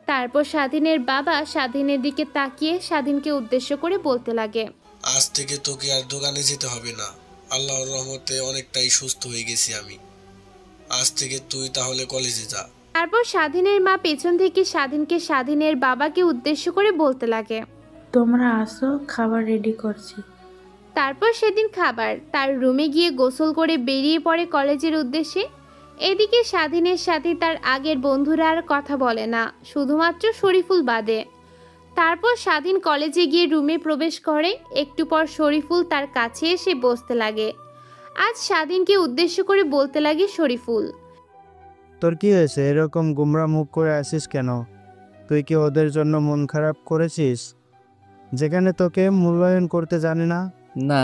তারপর স্বাধীনের বাবা স্বাধীনের দিকে তাকিয়ে স্বাধীনকে উদ্দেশ্য করে বলতে লাগে, আজ থেকে তোকে আর দোকানে যেতে হবে না। আল্লাহর রহমতে অনেকটাই সুস্থ হয়ে গেছি আমি। আজ থেকে তুই তাহলে কলেজে যা। তারপর স্বাধীনের মা পেছন থেকে স্বাধীনকে স্বাধীনের বাবাকে উদ্দেশ্য করে বলতে লাগে, তোমরা আসো, খাবার রেডি করছি। তারপর সেদিন খাবার তার রুমে গিয়ে গোসল করে বেরিয়ে পড়ে কলেজের উদ্দেশ্যে। এদিকে স্বাধীনের সাথে তার আগের বন্ধুরা আর কথা বলে না, শুধুমাত্র শরীফুল বাদে। তারপর স্বাধীন কলেজে গিয়ে রুমে প্রবেশ করে। একটু পর শরীফুল তার কাছে এসে বসতে লাগে। আজ স্বাধীনকে উদ্দেশ্য করে বলতে লাগে শরীফুল, তোর কি হয়েছে, এরকম গুমরা মুখ করে আসিস কেন? তুই কি ওদের জন্য মন খারাপ করেছিস, যেখানে তোকে মূল্যায়ন করতে জানে না? না,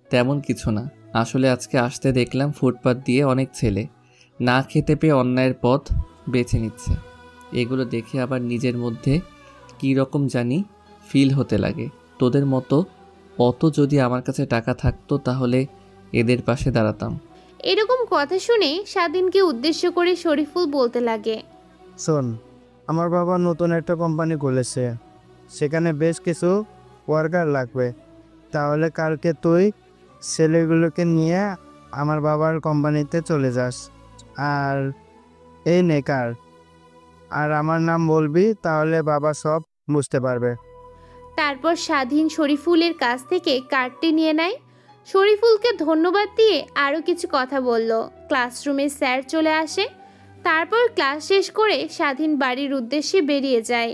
তেমন কিছু না। আসলে আজকে আসতে দেখলাম ফুটপাত দিয়ে অনেক ছেলে না খেতে পেয়ে অন্যায়ের পথ বেছে নিচ্ছে। এগুলো দেখে আবার নিজের মধ্যে কী রকম জানি ফিল হতে লাগে। তোদের মতো অত যদি আমার কাছে টাকা থাকতো তাহলে এদের পাশে দাঁড়াতাম। এরকম কথা শুনে স্বাধীনকে উদ্দেশ্য করে শরীফুল বলতে লাগে, শোন, আমার বাবা নতুন একটা কোম্পানি খুলেছে, সেখানে বেশ কিছু ওয়ার্কার লাগবে। তাহলে কালকে তুই ছেলেগুলোকে নিয়ে আমার বাবার কোম্পানিতে চলে যাস। আর এই নে কার, আর আমার নাম বলবি, তাহলে বাবা সব বুঝতে পারবে। তারপর স্বাধীন শরীফুলের কাছ থেকে কার্ডটি নিয়ে নেয়। শরীফুলকে ধন্যবাদ দিয়ে আরও কিছু কথা বলল। ক্লাসরুমে স্যার চলে আসে। তারপর ক্লাস শেষ করে স্বাধীন বাড়ির উদ্দেশ্যে বেরিয়ে যায়।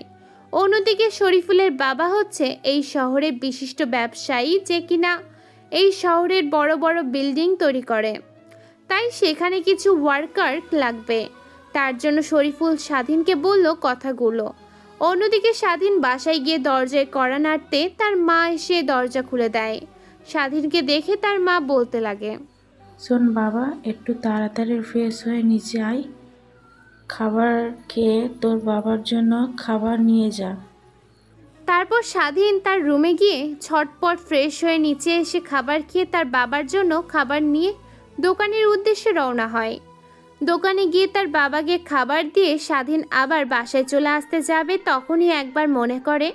অন্যদিকে শরীফুলের বাবা হচ্ছে এই শহরের বিশিষ্ট ব্যবসায়ী, যে কিনা এই শহরের বড় বড় বিল্ডিং তৈরি করে। তাই সেখানে কিছু ওয়ার্কার লাগবে। তার জন্য শরীফুল স্বাধীনকে বলল কথাগুলো। অন্যদিকে স্বাধীন বাসায় গিয়ে দরজায় কড়া নাড়তে তার মা এসে দরজা খুলে দেয়। স্বাধীনকে দেখে তার মা বলতে লাগে, শোন বাবা, একটু তাড়াতাড়ি ফ্রেশ হয়ে নিচে আয়, খাবার খেয়ে তোর বাবার জন্য খাবার নিয়ে যা। তারপর স্বাধীন তার রুমে গিয়ে ছটপট ফ্রেশ হয়ে নিচে এসে খাবার খেয়ে তার বাবার জন্য খাবার নিয়ে দোকানের উদ্দেশ্যে রওনা হয়। দোকানে গিয়ে তার বাবাকে খাবার দিয়ে স্বাধীন আবার বাসায় চলে আসতে যাবে, তখনই একবার মনে করে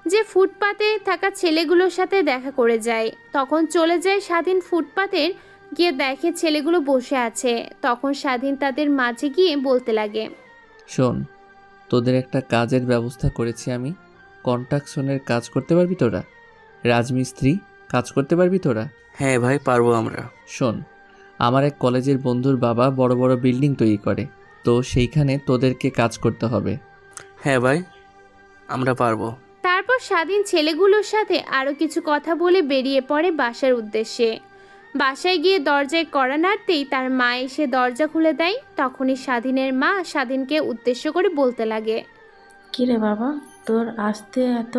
যে ফুটপাতে থাকা ছেলেগুলোর সাথে দেখা করে যায়। তখন চলে যায় স্বাধীন ফুটপাতের, গিয়ে দেখে ছেলেগুলো বসে আছে। তখন স্বাধীন তাদের মাঝে গিয়ে বলতে লাগে, শোন, তোদের একটা কাজের ব্যবস্থা করেছি আমি। কন্ট্রাকশনের কাজ করতে পারবি তোরা? রাজমিস্ত্রি কাজ করতে পারবি তোরা? হ্যাঁ ভাই, পারবো আমরা। শোন, আমার এক কলেজের বন্ধুর বাবা বড় বড় বিল্ডিং তৈরি করে, তো সেইখানে তোদেরকে কাজ করতে হবে। হ্যাঁ ভাই, আমরা পারবো। তারপর স্বাধীন ছেলেগুলোর সাথে আরও কিছু কথা বলে বেরিয়ে পড়ে বাসার উদ্দেশ্যে। বাসায় গিয়ে দরজায় কড়া নাড়তেই তার মা এসে দরজা খুলে দেয়। তখনই স্বাধীনের মা স্বাধীনকে উদ্দেশ্য করে বলতে লাগে, কিরে বাবা, তোর আসতে এত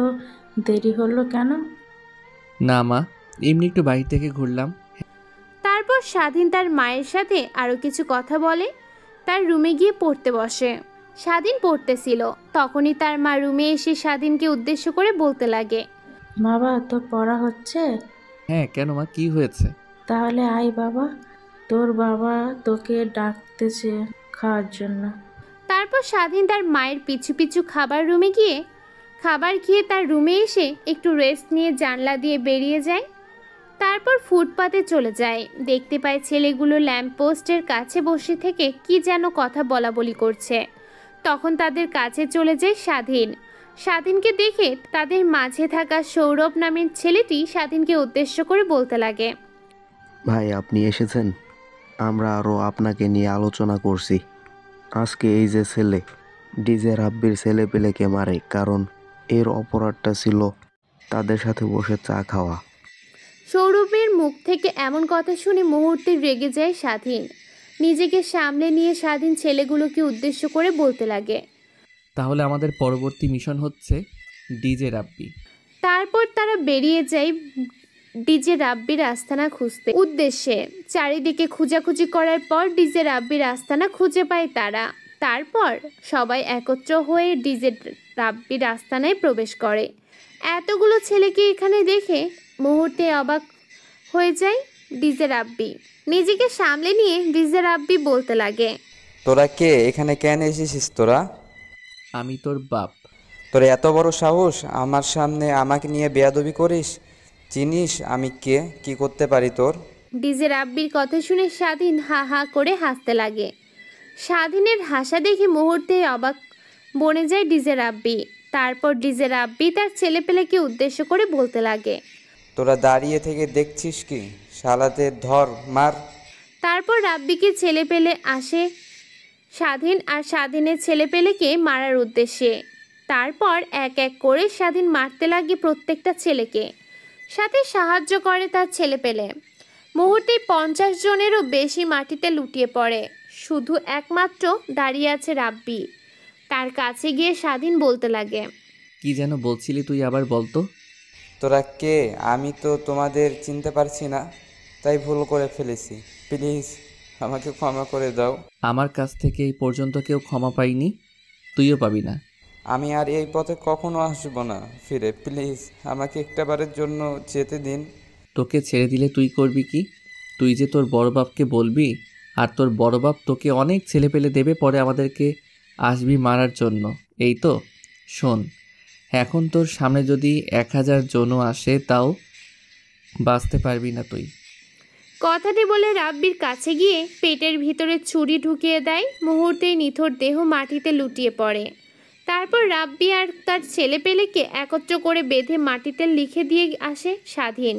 দেরি হলো কেন? না মা, এমনি একটু বাইরে থেকে ঘুরলাম। তারপর স্বাধীন তার মায়ের সাথে আরও কিছু কথা বলে তার রুমে গিয়ে পড়তে বসে। স্বাধীন পড়তেছিল, তখনই তার মা রুমে এসে স্বাধীনকে উদ্দেশ্য করে বলতে লাগে, বাবা, তোর পড়া হচ্ছে? হ্যাঁ, কেন মা, কি হয়েছে? তাহলে আয় বাবা, তোর বাবা তোকে ডাকতেছে খাওয়ার জন্য। তারপর স্বাধীন তার মায়ের পিছু পিছু খাবার রুমে গিয়ে খাবার খেয়ে তার রুমে এসে একটু রেস্ট নিয়ে জানলা দিয়ে বেরিয়ে যায়। তারপর ফুটপাতে চলে যায়। দেখতে পায় ছেলেগুলো ল্যাম্পপোস্টের কাছে বসে থেকে কি যেন কথা বলাবলি করছে। তখন তাদের কাছে চলে যায় স্বাধীন। স্বাধীনকে দেখে তাদের মাঝে থাকা সৌরভ নামের ছেলেটি স্বাধীনকে উদ্দেশ্য করে বলতে লাগে, ভাই, আপনি এসেছেন? আমরা আরও আপনাকে নিয়ে আলোচনা করছি। আজকে এই যে ছেলে ডিজে রাব্বির ছেলে পেলেকে মারে, কারণ এর অপরাধটা ছিল তাদের সাথে বসে চা খাওয়া। সৌরভের মুখ থেকে এমন কথা শুনে মুহূর্তে রেগে যায় স্বাধীন। নিজেকে সামলে নিয়ে স্বাধীন ছেলেগুলোকে উদ্দেশ্য করে বলতে লাগে, তাহলে আমাদের পরবর্তী মিশন হচ্ছে ডিজে রাব্বি। তারপর তারা বেরিয়ে যায় ডিজে রাব্বির আস্তানা খুঁজতে উদ্দেশ্যে। চারিদিকে খোঁজাখুঁজি করার পর ডিজে রাব্বির আস্তানা খুঁজে পায় তারা। তারপর সবাই একত্র হয়ে ডিজে রাব্বির আস্তানায় প্রবেশ করে। এতগুলো ছেলেকে এখানে দেখে মুহূর্তে অবাক হয়ে যায় ডিজে রাব্বি। নিজেকে সামলে নিয়ে ডিজে রাব্বি বলতে লাগে, তোরা কে? এখানে কেন এসেছিস তোরা? আমি তোর বাপ। তোর এত বড় সাহস আমার সামনে আমাকে নিয়ে বেয়াদবি করিস? চিনিস আমি কে, কি করতে পারি তোর? ডিজে রাব্বির কথা শুনে স্বাধীন হা হা করে হাসতে লাগে। স্বাধীনের হাসা দেখে মুহূর্তে অবাক বনে যায় ডিজে রাব্বি। তারপর ডিজে রাব্বি তার ছেলেপেলেকে উদ্দেশ্য করে বলতে লাগে, তোরা দাঁড়িয়ে থেকে দেখছিস কি? শালাদের ধর, মার। তারপর রাব্বিকে ছেলেপেলে আসে স্বাধীন আর স্বাধীনের ছেলেপেলেকে মারার উদ্দেশ্যে। তারপর এক এক করে স্বাধীন মারতে লাগে প্রত্যেকটা ছেলেকে। সাথে সাহায্য করে তার ছেলেপেলে। মুহূর্তে 50 জনেরও বেশি মাটিতে লুটিয়ে পড়ে। শুধু একমাত্র দাঁড়িয়ে আছে রাব্বি। তার কাছে গিয়ে স্বাধীন বলতে লাগে, কি যেন বলছিলি তুই, আবার বলতো। তোরা কে? আমি তো তোমাদের চিনতে পারছি না, তাই ভুল করে ফেলেছি। প্লিজ আমাকে ক্ষমা করে দাও। আমার কাছ থেকে এই পর্যন্ত কেউ ক্ষমা পাইনি, তুইও পাবি না। আমি আর এই পথে কখনো আসবো না ফিরে। প্লিজ আমাকে একটাবারের জন্য যেতে দিন। তোকে ছেড়ে দিলে তুই করবি কি? তুই যে তোর বড় বাপকে বলবি, আর তোর বড় বাপ তোকে অনেক ছেলে পেলে দেবে, পরে আমাদেরকে আসবি মারার জন্য, এই তো? শোন, এখন তোর সামনে যদি 1000 জনও আসে তাও বাঁচতে পারবি না তুই। কথাটি বলে রাব্বির কাছে গিয়ে পেটের ভিতরে ছুরি ঢুকিয়ে দেয়। মুহূর্তেই নিথর দেহ মাটিতে লুটিয়ে পড়ে। তারপর রাব্বি আর তার ছেলেপেলেকে একত্র করে বেঁধে মাটিতে লিখে দিয়ে আসে স্বাধীন।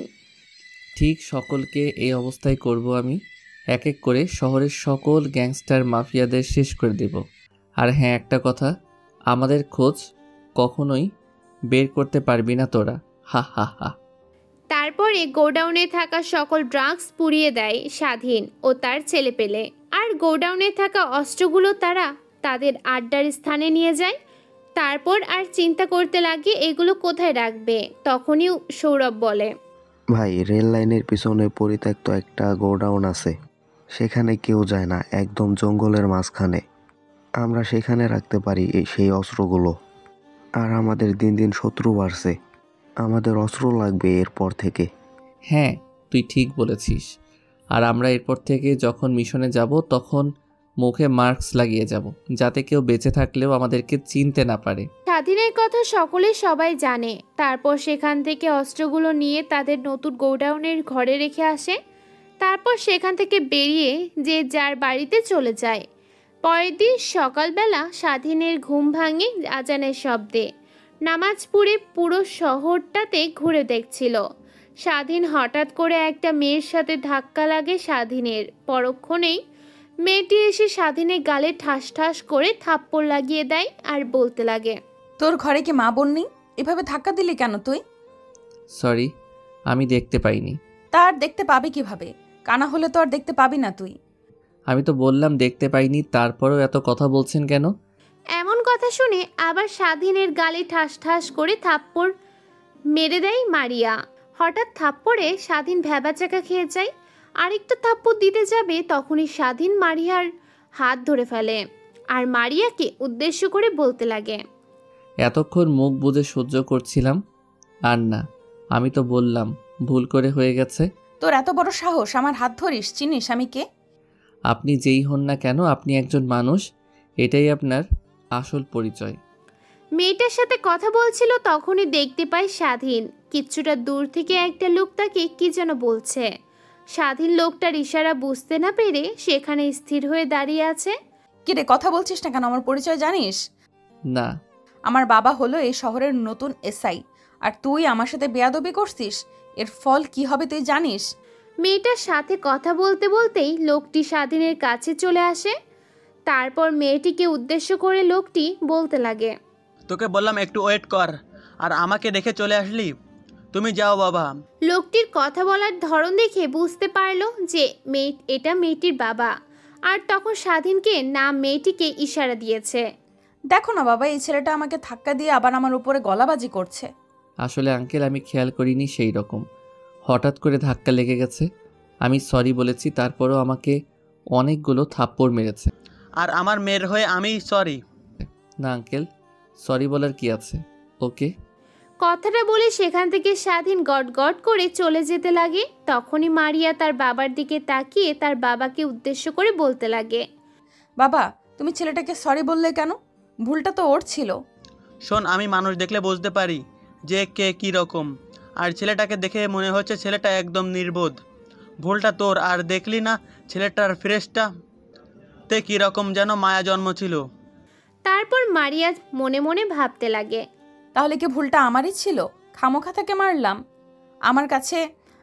ঠিক সকলকে এই অবস্থায় করব আমি। এক এক করে শহরের সকল গ্যাংস্টার মাফিয়াদের শেষ করে দেব। আর হ্যাঁ, একটা কথা, আমাদের খোঁজ কখনোই বের করতে পারবি না তোরা। হা হা হা। তারপরে গোডাউনে থাকা সকল ড্রাগস পুড়িয়ে দেয় স্বাধীন ও তার ছেলেপেলে। আর গোডাউনে থাকা অস্ত্রগুলো তারা তাদের আড্ডার স্থানে নিয়ে যায়। তারপর আর চিন্তা করতে লাগে এগুলো কোথায় রাখবে। তখনই সৌরভ বলে, ভাই, রেল লাইনের পিছনে পরিত্যক্ত একটা গোডাউন আছে, সেখানে কেউ যায় না, একদম জঙ্গলের মাঝখানে। আমরা সেখানে রাখতে পারি সেই অস্ত্রগুলো। আর আমাদের দিন দিন শত্রু বাড়ছে, আমাদের অস্ত্র লাগবে এরপর থেকে। হ্যাঁ, তুই ঠিক বলেছিস। আর আমরা এরপর থেকে যখন মিশনে যাব তখন মুখে মার্কস লাগিয়ে যাব, যাতে কেউ বেঁচে থাকলেও আমাদেরকে চিনতে না পারে। স্বাধীনের কথা সকলে সবাই জানে। তারপর সেখান থেকে অস্ত্রগুলো নিয়ে তাদের নতুন গোডাউনের ঘরে রেখে আসে। তারপর সেখান থেকে বেরিয়ে যে যার বাড়িতে চলে যায়। পরের দিন সকালবেলা স্বাধীনের ঘুম ভাঙে আজানের শব্দে। নামাজ পড়ে পুরো শহরটাতে ঘুরে দেখছিল। স্বাধীন হঠাৎ করে একটা মেয়ের সাথে ধাক্কা লাগে স্বাধীনের। পরক্ষণেই মেয়েটি এসে স্বাধীনের গালে ঠাস ঠাস করে থাপ্পড় লাগিয়ে দেয় আর বলতে লাগে, তোর ঘরে কি মা বোন নেই? এভাবে ধাক্কা দিলি কেন তুই? সরি, আমি দেখতে পাইনি। তার দেখতে পাবি কিভাবে? কানা হলে তো আর দেখতে পাবি না তুই। আমি তো বললাম দেখতে পাইনি, তারপরেও এত কথা বলছেন কেন? এমন কথা শুনে আবার স্বাধীনের গালে ঠাস ঠাস করে থাপ্পড় মেরে দেয় মারিয়া। হঠাৎ থাপ্পড়ে স্বাধীন ভ্যাবাচাকা খেয়ে যায়। আরেকটা থাপ্পড় দিতে যাবে তখনই স্বাধীন মারিয়ার হাত ধরে ফেলে আর মারিয়াকে উদ্দেশ্য করে বলতে লাগে, এতক্ষণ মুখ বুজে সহ্য করছিলাম, আর না, আমি তো বললাম ভুল করে হয়ে গেছে। তোর এত বড় সাহস আমার হাত ধরিস? চিনিস আমি কে? আপনি যেই হন না কেন, আপনি একজন মানুষ, এটাই আপনার আসল পরিচয়। মেয়েটার সাথে কথা বলছিল তখনই দেখতে পায় স্বাধীন কিছুটা দূর থেকে একটা লোক তাকে কি যেন বলছে। স্বাধীন লোকটার ইশারা বুঝতে না পেরে সেখানে স্থির হয়ে দাঁড়িয়ে আছে। কিরে, কথা বলছিস না কেন? আমার পরিচয় জানিস? না। আমার বাবা হলো এই শহরের নতুন এসআই, আর তুই আমার সাথে বেয়াদবি করছিস। এর ফল কি হবে তুই জানিস? মেয়েটার সাথে কথা বলতে বলতেই লোকটি স্বাধীনের কাছে চলে আসে। তারপর মেয়েটিকে উদ্দেশ্য করে লোকটি বলতে লাগে, তোকে বললাম একটু ওয়েট কর, আর আমাকে দেখে চলে আসলি? তুমি যাও বাবা। লোকটির কথা বলার ধরন দেখে বুঝতে পারলো যে এটা মেয়েটির বাবা। আর তখন স্বাধীনকে না মেয়েটিকে ইশারা দিয়েছে। দেখো না বাবা, এই ছেলেটা আমাকে ধাক্কা দিয়ে আবার আমার উপরে গলাবাজি করছে। আসলে আঙ্কেল, আমি খেয়াল করিনি, সেই রকম হঠাৎ করে ধাক্কা লেগে গেছে। আমি সরি বলেছি, তারপরও আমাকে অনেকগুলো থাপ্পড় মেরেছে। আর আমার মেয়ের হয়ে আমি সরি? না আঙ্কেল, সরি বলার কি আছে? ওকে। কথাটা বলে সেখান থেকে স্বাধীন গট গট করে চলে যেতে লাগে। তখনই মারিয়া তার বাবার দিকে তাকিয়ে তার বাবাকে উদ্দেশ্য করে বলতে লাগে, বাবা, তুমি ছেলেটাকে সরি বললে কেন? ভুলটা তো ওর ছিল। শোন, আমি মানুষ দেখলে বুঝতে পারি যে কে কী রকম, আর ছেলেটাকে দেখে মনে হচ্ছে ছেলেটা একদম নির্বোধ। ভুলটা তোর। আর দেখলি না ছেলেটার ফ্রেশটা তে কীরকম যেন মায়া জন্ম ছিল। তারপর মারিয়া মনে মনে ভাবতে লাগে, তাহলে কি ভুলটা আমারই ছিল? খামোখা তাকে মারলাম, আমার কাছে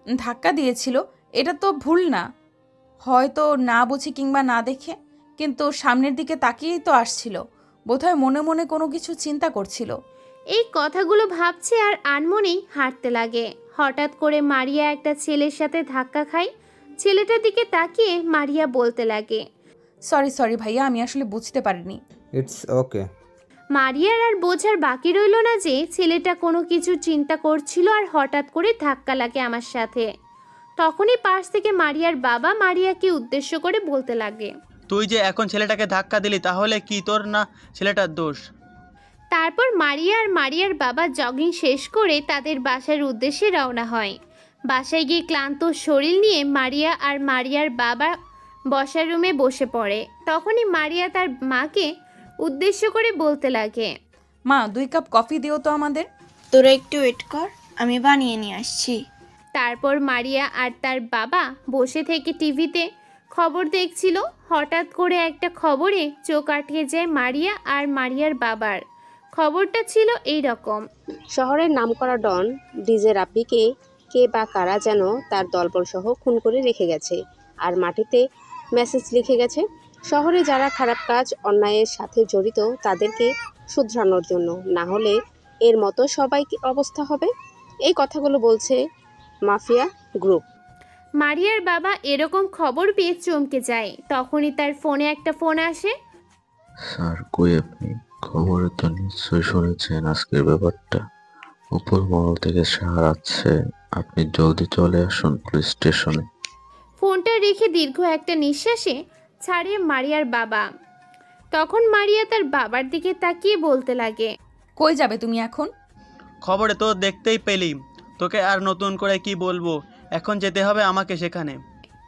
ধাক্কা দিয়েছিল, এটা তো ভুল না। হয়তো না বুঝি কিংবা না দেখে, কিন্তু সামনের দিকে তাকিয়েই তো আসছিল। বোধহয় মনে মনে কোনো কিছু চিন্তা করছিল। এই কথাগুলো ভাবছে আর আনমনেই হাঁটতে লাগে। হঠাৎ করে মারিয়া একটা ছেলের সাথে ধাক্কা খায়। ছেলেটার দিকে তাকিয়ে মারিয়া বলতে লাগে, সরি ভাইয়া, আমি আসলে বুঝতে পারিনি। It's okay. মারিয়ার আর বোঝার বাকি রইল না যে ছেলেটা কোনো কিছু চিন্তা করছিল আর হঠাৎ করে ধাক্কা লাগে আমার সাথে। তখনই পাশ থেকে মারিয়ার বাবা মারিয়াকে উদ্দেশ্য করে বলতে লাগে, তুই যে এখন ছেলেটাকে ধাক্কা দিলি, তাহলে কি তোর না ছেলেটার দোষ? তারপর মারিয়া আর মারিয়ার বাবা জগিং শেষ করে তাদের বাসার উদ্দেশ্যে রওনা হয়। বাসায় গিয়ে ক্লান্ত শরীর নিয়ে মারিয়া আর মারিয়ার বাবা বসার রুমে বসে পড়ে। তখনই মারিয়া তার মাকে উদ্দেশ্য করে বলতে লাগে, মা, 2 কাপ কফি দিও তো আমাদের। তোরা একটু ওয়েট কর, আমি বানিয়ে নিয়ে আসছি। তারপর মারিয়া আর তার বাবা বসে থেকে টিভিতে খবর দেখছিল। হঠাৎ করে একটা খবরে চোখ আটকে যায় মারিয়া আর মারিয়ার বাবার। খবরটা ছিল এই রকম, শহরের নামকরা ডন ডিজে রাব্বিকে কে বা কারা যেন তার দলবল সহ খুন করে রেখে গেছে আর মাটিতে মেসেজ লিখে গেছে, শহরে যারা খারাপ কাজ অন্যায়ের সাথে জড়িত তাদেরকে শুধরানোর জন্য, না হলে এর মতো সবাই অবস্থা হবে। এই কথাগুলো বলছে মাফিয়া গ্রুপ। মারিয়ার বাবা এরকম খবর পেয়ে চমকে যায়। তখনই তার ফোনে একটা ফোন আসে। স্যার কই আপনি? খবরে তো নিশ্চয়ই শুনেছেন আজকের ব্যাপারটা। উপর মহল থেকে সার আছে, আপনি জলদি চলে আসুন পুলিশ স্টেশনে। ফোনটা রেখে দীর্ঘ একটা নিঃশ্বাসে ছাড়ে মারিয়ার বাবা। তখন মারিয়া তার বাবার দিকে তাকিয়ে বলতে লাগে, কই যাবে তুমি এখন? খবরে তো দেখতেই পেলি, তোকে আর নতুন করে কি বলবো, এখন যেতে হবে আমাকে সেখানে।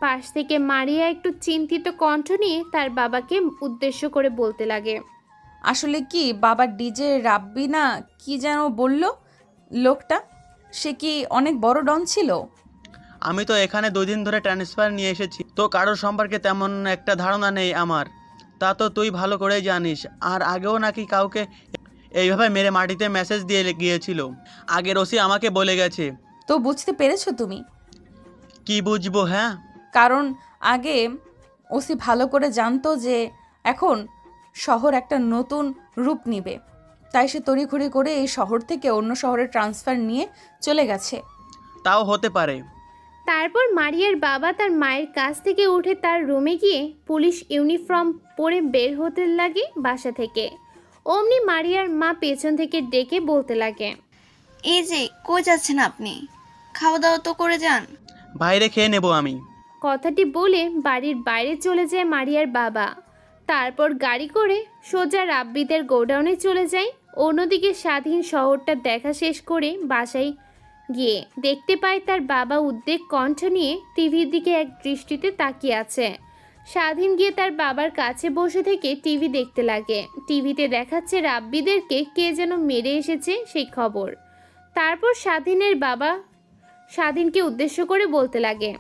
পাশ থেকে মারিয়া একটু চিন্তিত কণ্ঠ নিয়ে তার বাবাকে উদ্দেশ্য করে বলতে লাগে, আসলে কি বাবার ডিজে রাব্বি না কি যেন বলল লোকটা, সে কি অনেক বড় ডন ছিল? আমি তো এখানে 2 দিন ধরে ট্রান্সফার নিয়ে এসেছি, তো কারোর সম্পর্কে তেমন একটা ধারণা নেই আমার, তা তো তুই ভালো করেই জানিস। আর আগেও নাকি কাউকে এইভাবে মেরে মাটিতে মেসেজ দিয়ে গিয়েছিল, আগের ওসি আমাকে বলে গেছে। তো বুঝতে পেরেছো তুমি? কি বুঝবো? হ্যাঁ, কারণ আগে ওসি ভালো করে জানতো যে এখন শহর একটা নতুন রূপ নিবে, তাই সে তড়িঘড়ি করে এই শহর থেকে অন্য শহরে ট্রান্সফার নিয়ে চলে গেছে। তাও হতে পারে। তারপর মারিয়ার বাবা তার মায়ের কাছ থেকে উঠে তার রুমে গিয়ে পুলিশ ইউনিফর্ম পরে বের হতে লাগে বাসা থেকে। অমনি মারিয়ার মা পেছন থেকে ডেকে বলতে লাগে, এই যে কই যাচ্ছেন আপনি? খাওয়া দাওয়া তো করে যান। বাইরে খেয়ে নেব আমি। কথাটি বলে বাড়ির বাইরে চলে যায় মারিয়ার বাবা। তারপর গাড়ি করে সোজা রাব্বিদের গোডাউনে চলে যায়। অন্যদিকে স্বাধীন শহরটা দেখা শেষ করে বাসায় গিয়ে দেখতে পায় তার বাবা উদ্বেগ কণ্ঠ নিয়ে টিভির দিকে এক দৃষ্টিতে তাকিয়ে আছে। স্বাধীন গিয়ে তার বাবার কাছে বসে থেকে টিভি দেখতে লাগে। টিভিতে দেখাচ্ছে রাব্বিদেরকে কে যেন মেরে এসেছে সেই খবর। তারপর স্বাধীনের বাবা স্বাধীনকে উদ্দেশ্য করে বলতে লাগে,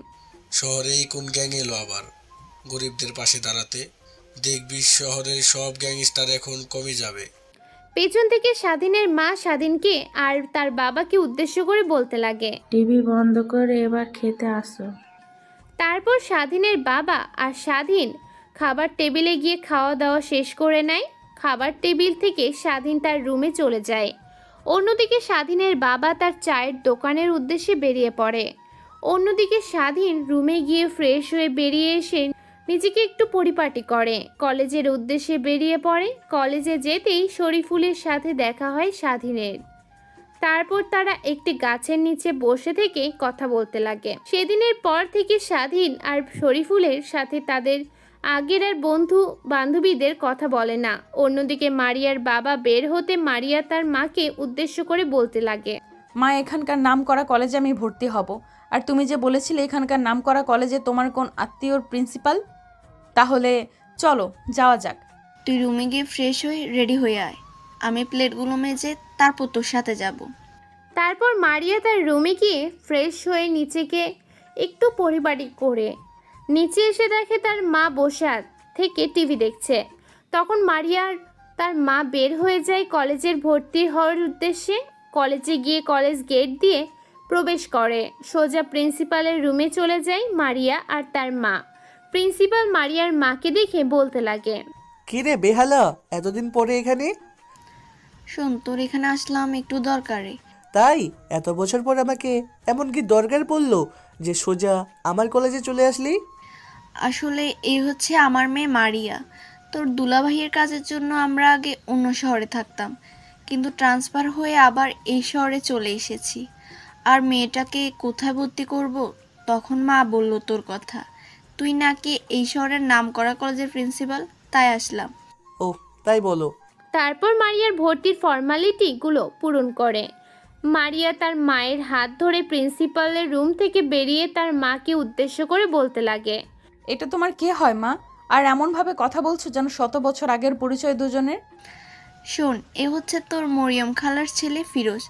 শহরে এই কোন গ্যাং এলো আবার গরিবদের পাশে দাঁড়াতে? দেখবি শহরের সব গ্যাংস্টার এখন কমে যাবে। পেছন থেকে স্বাধীনের মা স্বাধীনকে আর তার বাবাকে উদ্দেশ্য করে বলতে লাগে, টিভি বন্ধ করে এবার খেতে আসো। তারপর স্বাধীনের বাবা আর স্বাধীন খাবার টেবিলে গিয়ে খাওয়া দাওয়া শেষ করে নেয়। খাবার টেবিল থেকে স্বাধীন তার রুমে চলে যায়। অন্যদিকে স্বাধীনের বাবা তার চায়ের দোকানের উদ্দেশ্যে বেরিয়ে পড়ে। অন্যদিকে স্বাধীন রুমে গিয়ে ফ্রেশ হয়ে বেরিয়ে এসে নিজেকে একটু পরিপাটি করে কলেজের উদ্দেশ্যে বেরিয়ে পড়ে। কলেজে যেতেই শরীফুলের সাথে দেখা হয় স্বাধীনের। তারপর তারা একটি গাছের নিচে বসে থেকে কথা বলতে লাগে। সেদিনের পর থেকে স্বাধীন আর শরীফুলের সাথে তাদের আগের আর বন্ধু বান্ধবীদের কথা বলে না। অন্যদিকে মারিয়ার বাবা বের হতে মারিয়া তার মাকে উদ্দেশ্য করে বলতে লাগে, মা, এখানকার নামকরা কলেজে আমি ভর্তি হব। আর তুমি যে বলেছিলে এখানকার নামকরা কলেজে তোমার কোন আত্মীয়র প্রিন্সিপাল, তাহলে চলো যাওয়া যাক। তুই রুমে গিয়ে ফ্রেশ হয়ে রেডি হয়ে আয়, আমি প্লেটগুলো মেজে তারপর তোর সাথে যাব। তারপর মারিয়া তার রুমে গিয়ে ফ্রেশ হয়ে নিচেকে একটু পরিপাটি করে নিচে এসে দেখে তার মা বসে থেকে টিভি দেখছে। তখন মারিয়ার তার মা বের হয়ে যায় কলেজের ভর্তি হওয়ার উদ্দেশ্যে। কলেজে গিয়ে কলেজ গেট দিয়ে প্রবেশ করে সোজা প্রিন্সিপালের রুমে চলে যায় মারিয়া আর তার মা। প্রিন্সিপাল মারিয়ার মাকে দেখে বলতে লাগে, কিরে বেহালা, এতদিন পরে এখানে? শোন, তোর এখানে আসলাম একটু দরকারে। তাই এত বছর পর আমাকে এমন কি দরকার পড়লো যে সোজা আমার কলেজে চলে আসলি? আসলে এই হচ্ছে আমার মেয়ে মারিয়া। তোর দুলাভাইয়ের কাজের জন্য আমরা আগে অন্য শহরে থাকতাম, কিন্তু ট্রান্সফার হয়ে আবার এই শহরে চলে এসেছি। আর মেয়েটাকে কোথায় ভর্তি করব, তখন মা বলল তোর কথা। তুই নাকি এই শহরের নামকরা কলেজের প্রিন্সিপাল, তাই আসলাম। ও তাই বলো। তারপর মারিয়ার ভর্তির ফর্মালিটিগুলো পূরণ করে। মারিয়া তার মায়ের হাত ধরে প্রিন্সিপালের রুম থেকে বেরিয়ে তার মাকে উদ্দেশ্য করে বলতে লাগে, এটা তোমার কে হয় মা? আর এমনভাবে কথা বলছো যেন 100 বছর আগের পরিচয় দুজনের। শোন, এ হচ্ছে তোর মরিয়ম খালার ছেলে ফিরোজ।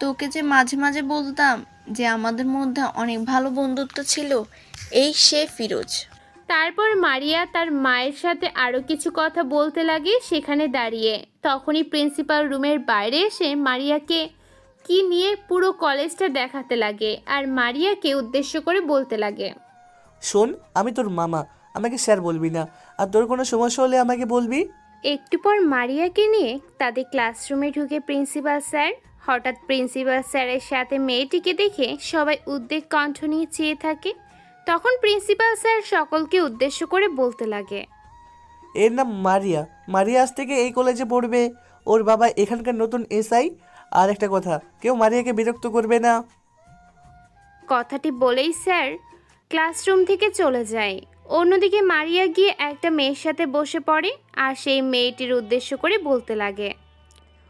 তোকে যে মাঝে মাঝে বলতাম যে আমাদের মধ্যে অনেক ভালো বন্ধুত্ব ছিল, এই সে ফিরোজ। তারপর মারিয়া তার মায়ের সাথে আরও কিছু কথা বলতে লাগে সেখানে দাঁড়িয়ে। তখনই প্রিন্সিপাল রুমের বাইরে এসে মারিয়াকে কি নিয়ে পুরো কলেজটা দেখাতে লাগে আর মারিয়াকে উদ্দেশ্য করে বলতে লাগে। শোন, আমি তোর মামা, আমাকে স্যার বলবি না, আর তোর কোনো সমস্যা হলে আমাকে বলবি। একটু পর মারিয়াকে নিয়ে তাদের ক্লাসরুমে ঢুকে প্রিন্সিপাল স্যার। হঠাৎ প্রিন্সিপাল স্যারের সাথে মেয়েটিকে দেখে সবাই উদ্বেগ কণ্ঠ নিয়ে চেয়ে থাকে। তখন প্রিন্সিপাল স্যার সকলকে উদ্দেশ্য করে বলতে লাগে, এর নাম মারিয়া। মারিয়া আজ থেকে এই কলেজে পড়বে, ওর বাবা এখানকার নতুন এসআই। আর একটা কথা, কেউ মারিয়াকে বিরক্ত করবে না। কথাটি বলেই স্যার ক্লাসরুম থেকে চলে যায়। অন্যদিকে মারিয়া গিয়ে একটা মেয়ের সাথে বসে পড়ে আর সেই মেয়েটির উদ্দেশ্য করে বলতে লাগে,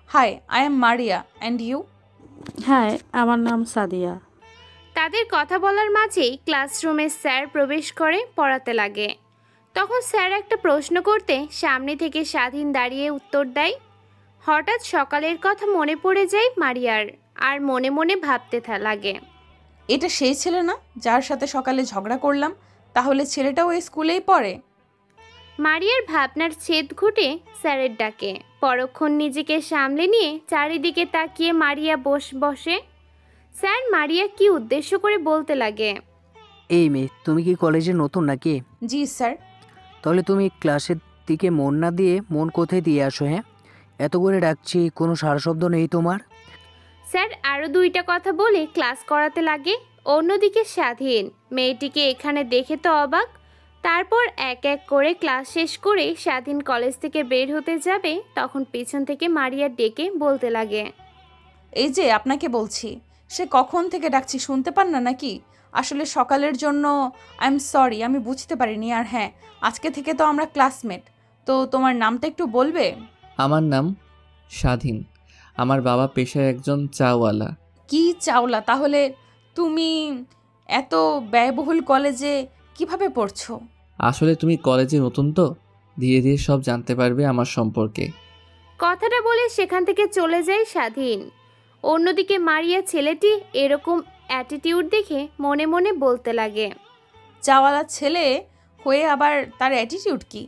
hi, I am Maria and you? হ্যাঁ, আমার নাম সাদিয়া। তাদের কথা বলার মাঝেই ক্লাসরুমে স্যার প্রবেশ করে পড়াতে লাগে। তখন স্যার একটা প্রশ্ন করতে সামনে থেকে স্বাধীন দাঁড়িয়ে উত্তর দেয়। হঠাৎ সকালের কথা মনে পড়ে যায় মারিয়ার, আর মনে মনে ভাবতে লাগে, এটা সেই ছেলে না যার সাথে সকালে ঝগড়া করলাম? তাহলে ছেলেটাও এই স্কুলেই পড়ে। মারিয়ার ভাবনার ছেদ ঘুটে স্যারের ডাকে। পরক্ষণ নিজেকে সামলে নিয়ে চারিদিকে তাকিয়ে মারিয়া বসে। স্যার মারিয়া কি উদ্দেশ্য করে বলতে লাগে, এই মেয়ে, তুমি কি কলেজে নতুন নাকি? জি স্যার। তাহলে তুমি ক্লাসের দিকে মন না দিয়ে মন কোথায় দিয়ে আসো? হ্যাঁ, এত করে ডাকছি, কোনো সারা শব্দ নেই তোমার। স্যার আরও দুইটা কথা বলে ক্লাস করাতে লাগে। অন্যদিকে স্বাধীন মেয়েটিকে এখানে দেখে তো অবাক। তারপর এক এক করে ক্লাস শেষ করে স্বাধীন কলেজ থেকে বের হতে যাবে, তখন পিছন থেকে মারিয়া ডেকে বলতে লাগে, এই যে আপনাকে বলছি, সে কখন থেকে ডাকছি, শুনতে পান না নাকি? আসলে সকালের জন্য আই এম সরি, আমি বুঝতে পারিনি। আর হ্যাঁ, আজকে থেকে তো আমরা ক্লাসমেট। তো তোমার নামটা একটু বলবে? আমার নাম স্বাধীন। আমার বাবা পেশায় একজন চাওয়ালা। কি চাওলা? তাহলে তুমি এত ব্যয়বহুল কলেজে কিভাবে পড়ছো? আসলে তুমি কলেজে নতুন তো, ধীরে ধীরে সব জানতে পারবে আমার সম্পর্কে। কথাটা বলে সেখান থেকে চলে যায় স্বাধীন। অন্যদিকে মারিয়া ছেলেটি এরকম অ্যাটিটিউড দেখে মনে মনে বলতে লাগে, চাওয়ালা ছেলে হয়ে আবার তার অ্যাটিটিউড কি?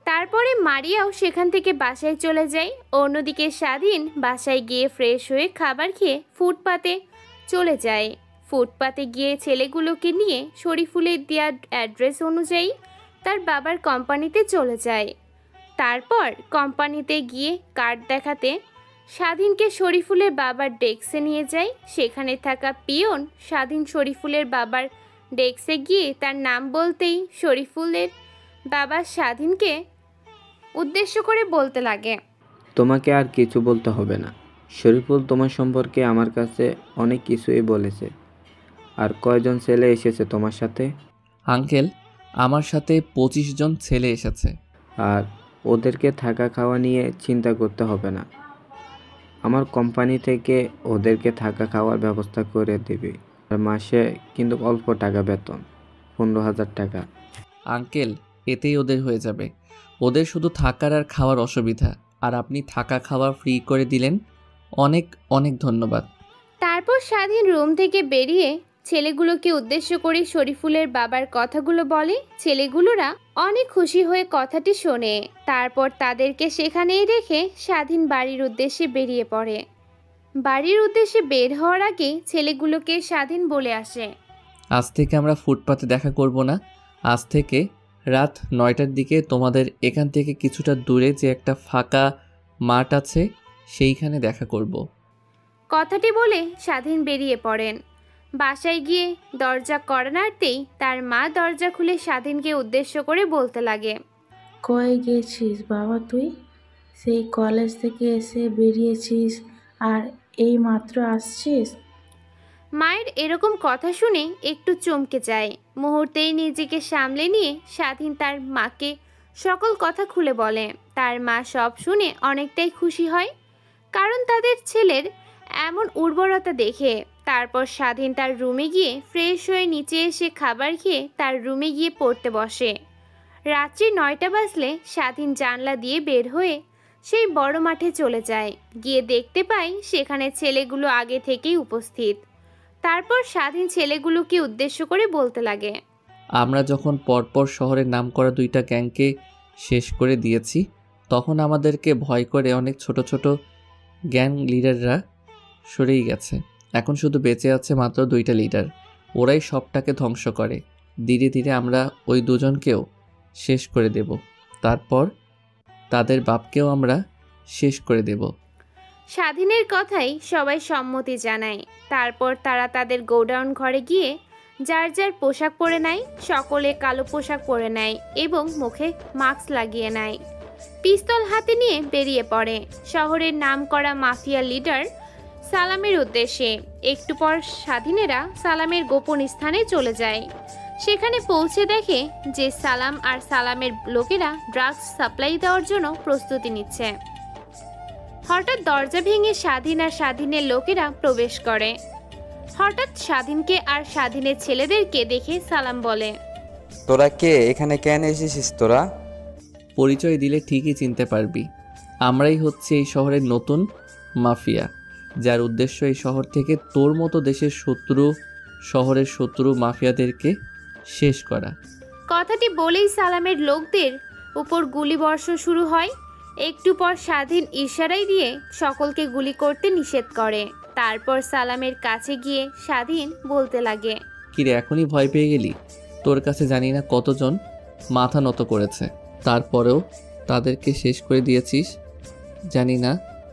তারপরে মারিয়াও সেখান থেকে বাসায় চলে যায়। অন্যদিকে স্বাধীন বাসায় গিয়ে ফ্রেশ হয়ে খাবার খেয়ে ফুটপাতে চলে যায়। ফুটপাতে গিয়ে ছেলেগুলোকে নিয়ে শরীফুলের দেওয়া অ্যাড্রেস অনুযায়ী তার বাবার কোম্পানিতে চলে যায়। তারপর কোম্পানিতে গিয়ে কার্ড দেখাতে স্বাধীনকে শরীফুলের বাবার ডেস্কে নিয়ে যায়। সেখানে থাকা পিয়ন স্বাধীন শরীফুলের বাবার ডেস্কে গিয়ে তার নাম বলতেই শরীফুলের বাবা স্বাধীনকে উদ্দেশ্য করে বলতে লাগে, তোমাকে আর কিছু বলতে হবে না। শরীফুল তোমার সম্পর্কে আমার কাছে অনেক কিছুই বলেছে। আর কয়জন ছেলে এসেছে তোমার সাথে? আঙ্কেল, আমার সাথে 25 জন ছেলে এসেছে। আর ওদেরকে থাকা খাওয়া নিয়ে চিন্তা করতে হবে না। আমার কোম্পানি থেকে ওদেরকে থাকা খাওয়ার ব্যবস্থা করে দেবে। আর মাসে কিন্তু অল্প টাকা বেতন, 15,000 টাকা। আঙ্কেল, এতেই ওদের হয়ে যাবে। ওদের শুধু থাকার আর খাওয়ার অসুবিধা, আর আপনি থাকা খাওয়া ফ্রি করে দিলেন। অনেক অনেক ধন্যবাদ। তারপর স্বাধীন রুম থেকে বেরিয়ে ছেলেগুলোকে উদ্দেশ্য করে শরীফুলের বাবার কথাগুলো বলে। ছেলেগুলোরা অনেক খুশি হয়ে কথাটি শোনে। তারপর তাদেরকে সেখানেই রেখে স্বাধীন বাড়ির উদ্দেশ্যে বেরিয়ে পড়ে। বাড়ির উদ্দেশ্যে বের হওয়ার আগে ছেলেগুলোকে স্বাধীন বলে আসে, আজ থেকে আমরা ফুটপাতে দেখা করব না। আজ থেকে রাত 9টার দিকে তোমাদের এখান থেকে কিছুটা দূরে যে একটা ফাঁকা মাঠ আছে, সেইখানে দেখা করব। কথাটি বলে স্বাধীন বেরিয়ে পড়েন। বাসায় গিয়ে দরজা কড়া নাড়তেই তার মা দরজা খুলে স্বাধীনকে উদ্দেশ্য করে বলতে লাগে, কই গেছিস বাবা তুই? সেই কলেজ থেকে এসে বেরিয়েছিস আর এই মাত্র আসছিস? মায়ের এরকম কথা শুনে একটু চমকে যায়। মুহূর্তেই নিজেকে সামলে নিয়ে স্বাধীন তার মাকে সকল কথা খুলে বলে। তার মা সব শুনে অনেকটাই খুশি হয়, কারণ তাদের ছেলের এমন উর্বরতা দেখে। তারপর স্বাধীন তার রুমে গিয়ে ফ্রেশ হয়ে নিচে এসে খাবার খেয়ে তার রুমে গিয়ে পড়তে বসে। রাত্রি 9টা বাজলে স্বাধীন জানলা দিয়ে বের হয়ে সেই বড় মাঠে চলে যায়। গিয়ে দেখতে পায় সেখানে ছেলেগুলো আগে থেকেই উপস্থিত। তারপর স্বাধীন ছেলেগুলোকে উদ্দেশ্য করে বলতে লাগে, আমরা যখন পরপর শহরের নামকরা 2টা গ্যাংকে শেষ করে দিয়েছি, তখন আমাদেরকে ভয় করে অনেক ছোট ছোট গ্যাং লিডাররা সরেই গেছে। এখন শুধু বেঁচে আছে মাত্র 2টা লিডার। ওরাই সবটাকে ধ্বংস করে। ধীরে ধীরে আমরা ওই দুজনকেও শেষ করে দেব। তারপর তাদের বাপকেও আমরা শেষ করে দেব। স্বাধীনের কথাই সবাই সম্মতি জানায়। তারপর তারা তাদের গোডাউন ঘরে গিয়ে যার যার পোশাক পরে নেয়। সকলে কালো পোশাক পরে নেয় এবং মুখে মাস্ক লাগিয়ে নেয়। পিস্তল হাতে নিয়ে বেরিয়ে পড়ে শহরের নামকরা মাফিয়া লিডার সালামের উদ্দেশ্যে। একটু পর স্বাধীনেরা সালামের গোপন স্থানে চলে যায়। সেখানে পৌঁছে দেখে যে সালাম আর সালামের লোকেরা ড্রাগস সাপ্লাই দেওয়ার জন্য প্রস্তুতি নিচ্ছে। হঠাৎ দরজা ভেঙে স্বাধীন আর স্বাধীনের লোকেরা প্রবেশ করে। হঠাৎ স্বাধীনকে আর স্বাধীনের ছেলেদেরকে দেখে সালাম বলে, তোরা কে? এখানে কেন এসেছিস তোরা? পরিচয় দিলে ঠিকই চিনতে পারবি। আমরাই হচ্ছে এই শহরের নতুন মাফিয়া, যার উদ্দেশ্য এই শহর থেকে তোর মতো দেশের শত্রু, শহরের শত্রু মাফিয়াদেরকে শেষ করা। কথাটি বলেই সালামের লোকদের উপর গুলিবর্ষণ শুরু হয়। একটু পর স্বাধীন ইশারাই দিয়ে সকলকে গুলি করতে নিষেধ করে। তারপর সালামের কাছে গিয়ে স্বাধীন বলতে লাগে, কিরে এখনই ভয় পেয়ে গেলি? তোর কাছে জানি না কতজন মাথা নত করেছে, তারপরেও তাদেরকে শেষ করে দিয়েছিস। জানি না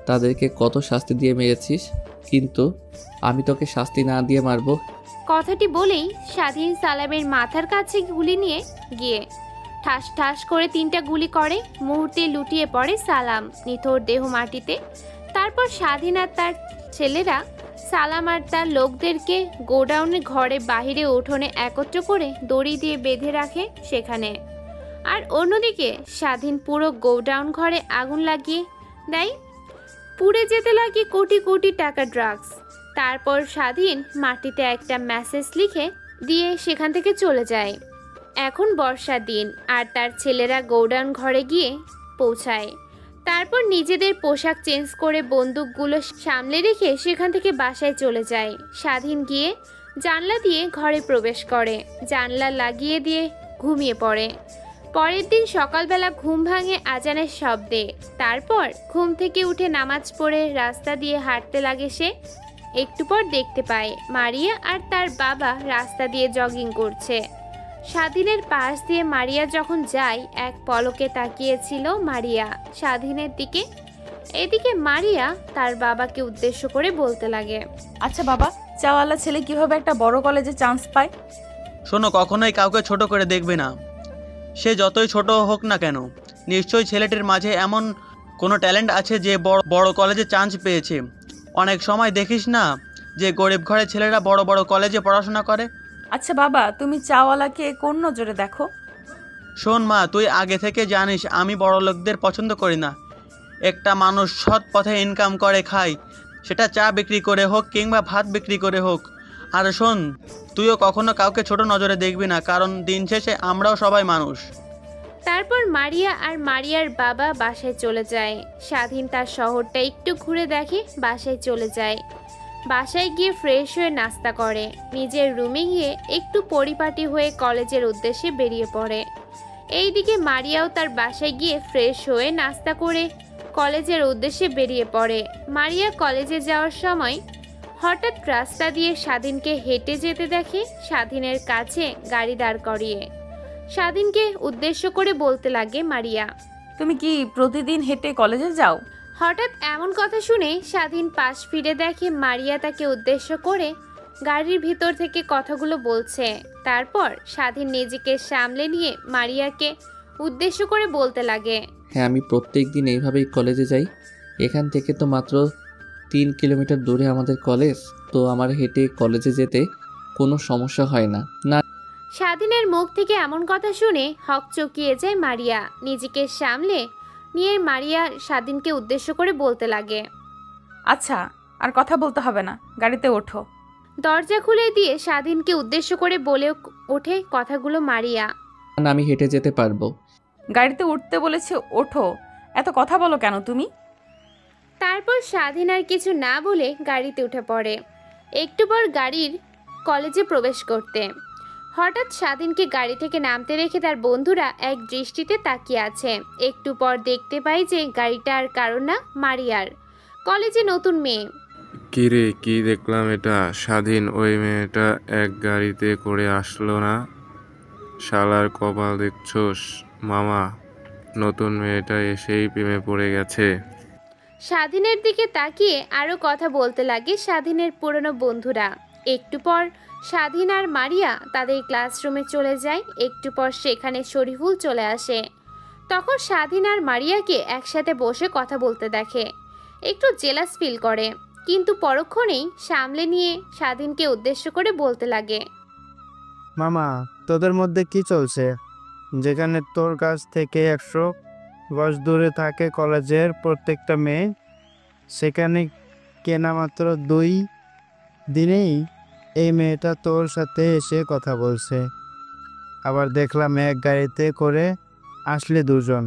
তাদেরকে কত শাস্তি দিয়ে মেরেছিস, কিন্তু আমি তোকে শাস্তি না দিয়ে মারবো। কথাটি বলেই স্বাধীন সালামের মাথার কাছে গুলি নিয়ে গিয়ে ঠাস ঠাস করে 3টা গুলি করে। মুহূর্তে লুটিয়ে পড়ে সালাম নিথর দেহ মাটিতে। তারপর স্বাধীন আর তার ছেলেরা সালাম আর তার লোকদেরকে গোডাউনের ঘরে বাহিরে উঠোনে একত্র করে দড়ি দিয়ে বেঁধে রাখে সেখানে। আর অন্যদিকে স্বাধীন পুরো গোডাউন ঘরে আগুন লাগিয়ে দেয়। পুড়ে যেতে লাগে কোটি কোটি টাকা ড্রাগস। তারপর স্বাধীন মাটিতে একটা মেসেজ লিখে দিয়ে সেখান থেকে চলে যায়। এখন বর্ষার দিন আর তার ছেলেরা গোডাউন ঘরে গিয়ে পৌঁছায়। তারপর নিজেদের পোশাক চেঞ্জ করে বন্দুকগুলো সামলে রেখে সেখান থেকে বাসায় চলে যায়। স্বাধীন গিয়ে জানলা দিয়ে ঘরে প্রবেশ করে, জানলা লাগিয়ে দিয়ে ঘুমিয়ে পড়ে। পরের দিন সকালবেলা ঘুম ভাঙে আজানের শব্দে। তারপর ঘুম থেকে উঠে নামাজ পড়ে রাস্তা দিয়ে হাঁটতে লাগে সে। একটু পর দেখতে পায় মারিয়া আর তার বাবা রাস্তা দিয়ে জগিং করছে। স্বাধীনের পাশ দিয়ে মারিয়া যখন যায়, এক পলকে তাকিয়েছিল মারিয়া স্বাধীনের দিকে। এদিকে মারিয়া তার বাবাকে উদ্দেশ্য করে বলতে লাগে, আচ্ছা বাবা, চাওয়ালা ছেলে কিভাবে একটা বড় কলেজে চান্স পায়? শোনো, কখনোই কাউকে ছোট করে দেখবে না, সে যতই ছোট হোক না কেন। নিশ্চয়ই ছেলেটির মাঝে এমন কোনো ট্যালেন্ট আছে যে বড় কলেজে চান্স পেয়েছে। অনেক সময় দেখিস না যে গরিব ঘরের ছেলেরা বড় বড় কলেজে পড়াশোনা করে। আচ্ছা বাবা, তুমি চাওয়ালাকে কোন নজরে দেখো? শোন মা, তুই আগে থেকে জানিস আমি বড় লোকদের পছন্দ করি না। একটা মানুষ সৎ পথে ইনকাম করে খায়, সেটা চা বিক্রি করে হোক কিংবা ভাত বিক্রি করে হোক। আর শোন, তুইও কখনো কাউকে ছোট নজরে দেখবি না, কারণ দিন শেষে আমরাও সবাই মানুষ। তারপর মারিয়া আর মারিয়ার বাবা বাসায় চলে যায়। স্বাধীন তার শহরটা একটু ঘুরে দেখে, বাসায় চলে যায়। বাসায় গিয়ে ফ্রেশ হয়ে নাস্তা করে, নিজের রুমে গিয়ে একটু পরিপাটি হয়ে কলেজের উদ্দেশ্যে বেরিয়ে পড়ে। এইদিকে মারিয়াও তার বাসায় গিয়ে ফ্রেশ হয়ে নাস্তা করে কলেজের উদ্দেশ্যে বেরিয়ে পড়ে। মারিয়া কলেজে যাওয়ার সময় হঠাৎ রাস্তা দিয়ে স্বাধীনকে হেঁটে যেতে দেখে। স্বাধীনের কাছে গাড়ি দাঁড় করিয়ে স্বাধীনকে উদ্দেশ্য করে বলতে লাগে মারিয়া, তুমি কি প্রতিদিন হেঁটে কলেজে যাও? হঠাৎ এমন কথা শুনে স্বাধীন পাশ ফিরে দেখে মারিয়া তাকে উদ্দেশ্য করে গাড়ির ভিতর থেকে কথাগুলো বলছে। তারপর স্বাধীন নিজেকে সামলে নিয়ে মারিয়াকে উদ্দেশ্য করে বলতে লাগে, হ্যাঁ, আমি প্রত্যেক দিন এইভাবেই কলেজে যাই। এখান থেকে তো মাত্র 3 কিলোমিটার দূরে আমাদের কলেজ, তো আমার হেঁটে কলেজে যেতে কোনো সমস্যা হয় না। না। স্বাধীনের মুখ থেকে এমন কথা শুনে হকচকিয়ে যায় মারিয়া। নিজেকে সামলে নিয়ে মারিয়া স্বাধীনকে উদ্দেশ্য করে বলতে লাগে, আচ্ছা আর কথা বলতে হবে না, গাড়িতে ওঠো। দরজা খুলে দিয়ে স্বাধীনকে উদ্দেশ্য করে বলে ওঠে কথাগুলো মারিয়া, আমি হেঁটে যেতে পারবো। গাড়িতে উঠতে বলেছে, ওঠো। এত কথা বলো কেন তুমি? তারপর স্বাধীন আর কিছু না বলে গাড়িতে উঠে পড়ে। একটু পর গাড়ির কলেজে প্রবেশ করতে হঠাৎ স্বাধীনকে গাড়ি থেকে নামতে রেখে তার বন্ধুরা এক দৃষ্টিতে তাকিয়ে আছে। একটু পর দেখতে পাই যে গাড়িটা আর কারো না, মারিয়ার। কলেজে নতুন মেয়ে। কিরে, কি দেখলাম এটা? স্বাধীন, ওই মেয়েটা এক গাড়িতে করে আসলো না? শালার কপাল দেখছোস মামা, নতুন মেয়েটা এসেই প্রেমে পড়ে গেছে। স্বাধীনের দিকে তাকিয়ে আরও কথা বলতে লাগে স্বাধীনের পুরনো বন্ধুরা। একটু পর স্বাধীন আর মারিয়া তাদের ক্লাসরুমে চলে যায়। একটু পর সেখানে শরীফুল চলে আসে। তখন স্বাধীন আর মারিয়াকে একসাথে বসে কথা বলতে দেখে। একটু জেলাস ফিল করে, কিন্তু পরক্ষণেই সামলে নিয়ে স্বাধীনকে উদ্দেশ্য করে বলতে লাগে, মামা, তোদের মধ্যে কি চলছে? যেখানে তোর কাছ থেকে 100 গজ দূরে থাকে কলেজের প্রত্যেকটা মেয়ে, সেখানে কেনা মাত্র 2 দিনেই এই মেয়েটা তোর সাথে এসে কথা বলছে। আবার দেখলাম এক গাড়িতে করে আসলে 2 জন।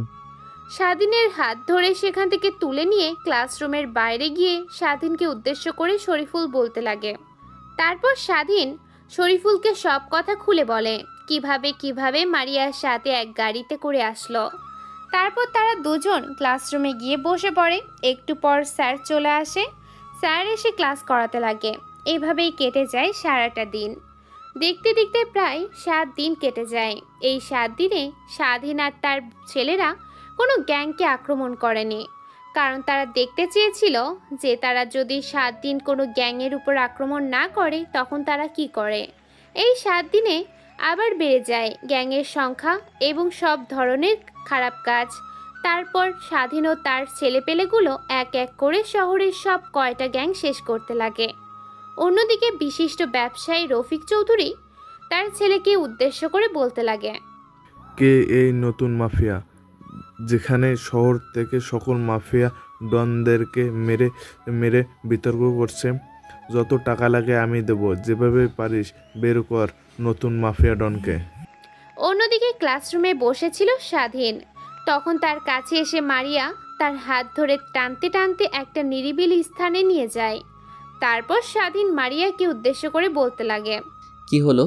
স্বাধীনের হাত ধরে সেখান থেকে তুলে নিয়ে ক্লাসরুমের বাইরে গিয়ে স্বাধীনকে উদ্দেশ্য করে শরীফুল বলতে লাগে। তারপর স্বাধীন শরীফুলকে সব কথা খুলে বলে, কিভাবে মারিয়ার সাথে এক গাড়িতে করে আসলো। তারপর তারা দুজন ক্লাসরুমে গিয়ে বসে পড়ে। একটু পর স্যার চলে আসে। স্যার এসে ক্লাস করাতে লাগে। এভাবেই কেটে যায় সারাটা দিন। দেখতে দেখতে প্রায় 7 দিন কেটে যায়। এই 7 দিনে স্বাধীন আর তার ছেলেরা কোনো গ্যাংকে আক্রমণ করেনি, কারণ তারা দেখতে চেয়েছিল যে তারা যদি 7 দিন কোনো গ্যাংয়ের উপর আক্রমণ না করে তখন তারা কি করে। এই 7 দিনে আবার বেড়ে যায় গ্যাংয়ের সংখ্যা এবং সব ধরনের খারাপ কাজ। তারপর স্বাধীন ও তার ছেলেপেলেগুলো এক এক করে শহরের সব কয়টা গ্যাং শেষ করতে লাগে। অন্যদিকে বিশিষ্ট ব্যবসায়ী রফিক চৌধুরী তার ছেলেকে উদ্দেশ্য করে বলতে লাগে, কে এই নতুন মাফিয়া, যেখানে শহর থেকে সকল মাফিয়া ডনদেরকে মেরে মেরে বিতর্ক করছে? যত টাকা লাগে আমি দেব, যেভাবে পারিস বের কর নতুন মাফিয়া ডনকে। অন্যদিকে ক্লাসরুমে বসেছিল স্বাধীন। তখন তার কাছে এসে মারিয়া তার হাত ধরে টানতে টানতে একটা নিরিবিলি স্থানে নিয়ে যায়। তারপর স্বাধীন মারিয়াকে উদ্দেশ্য করে বলতে লাগে, কি হলো,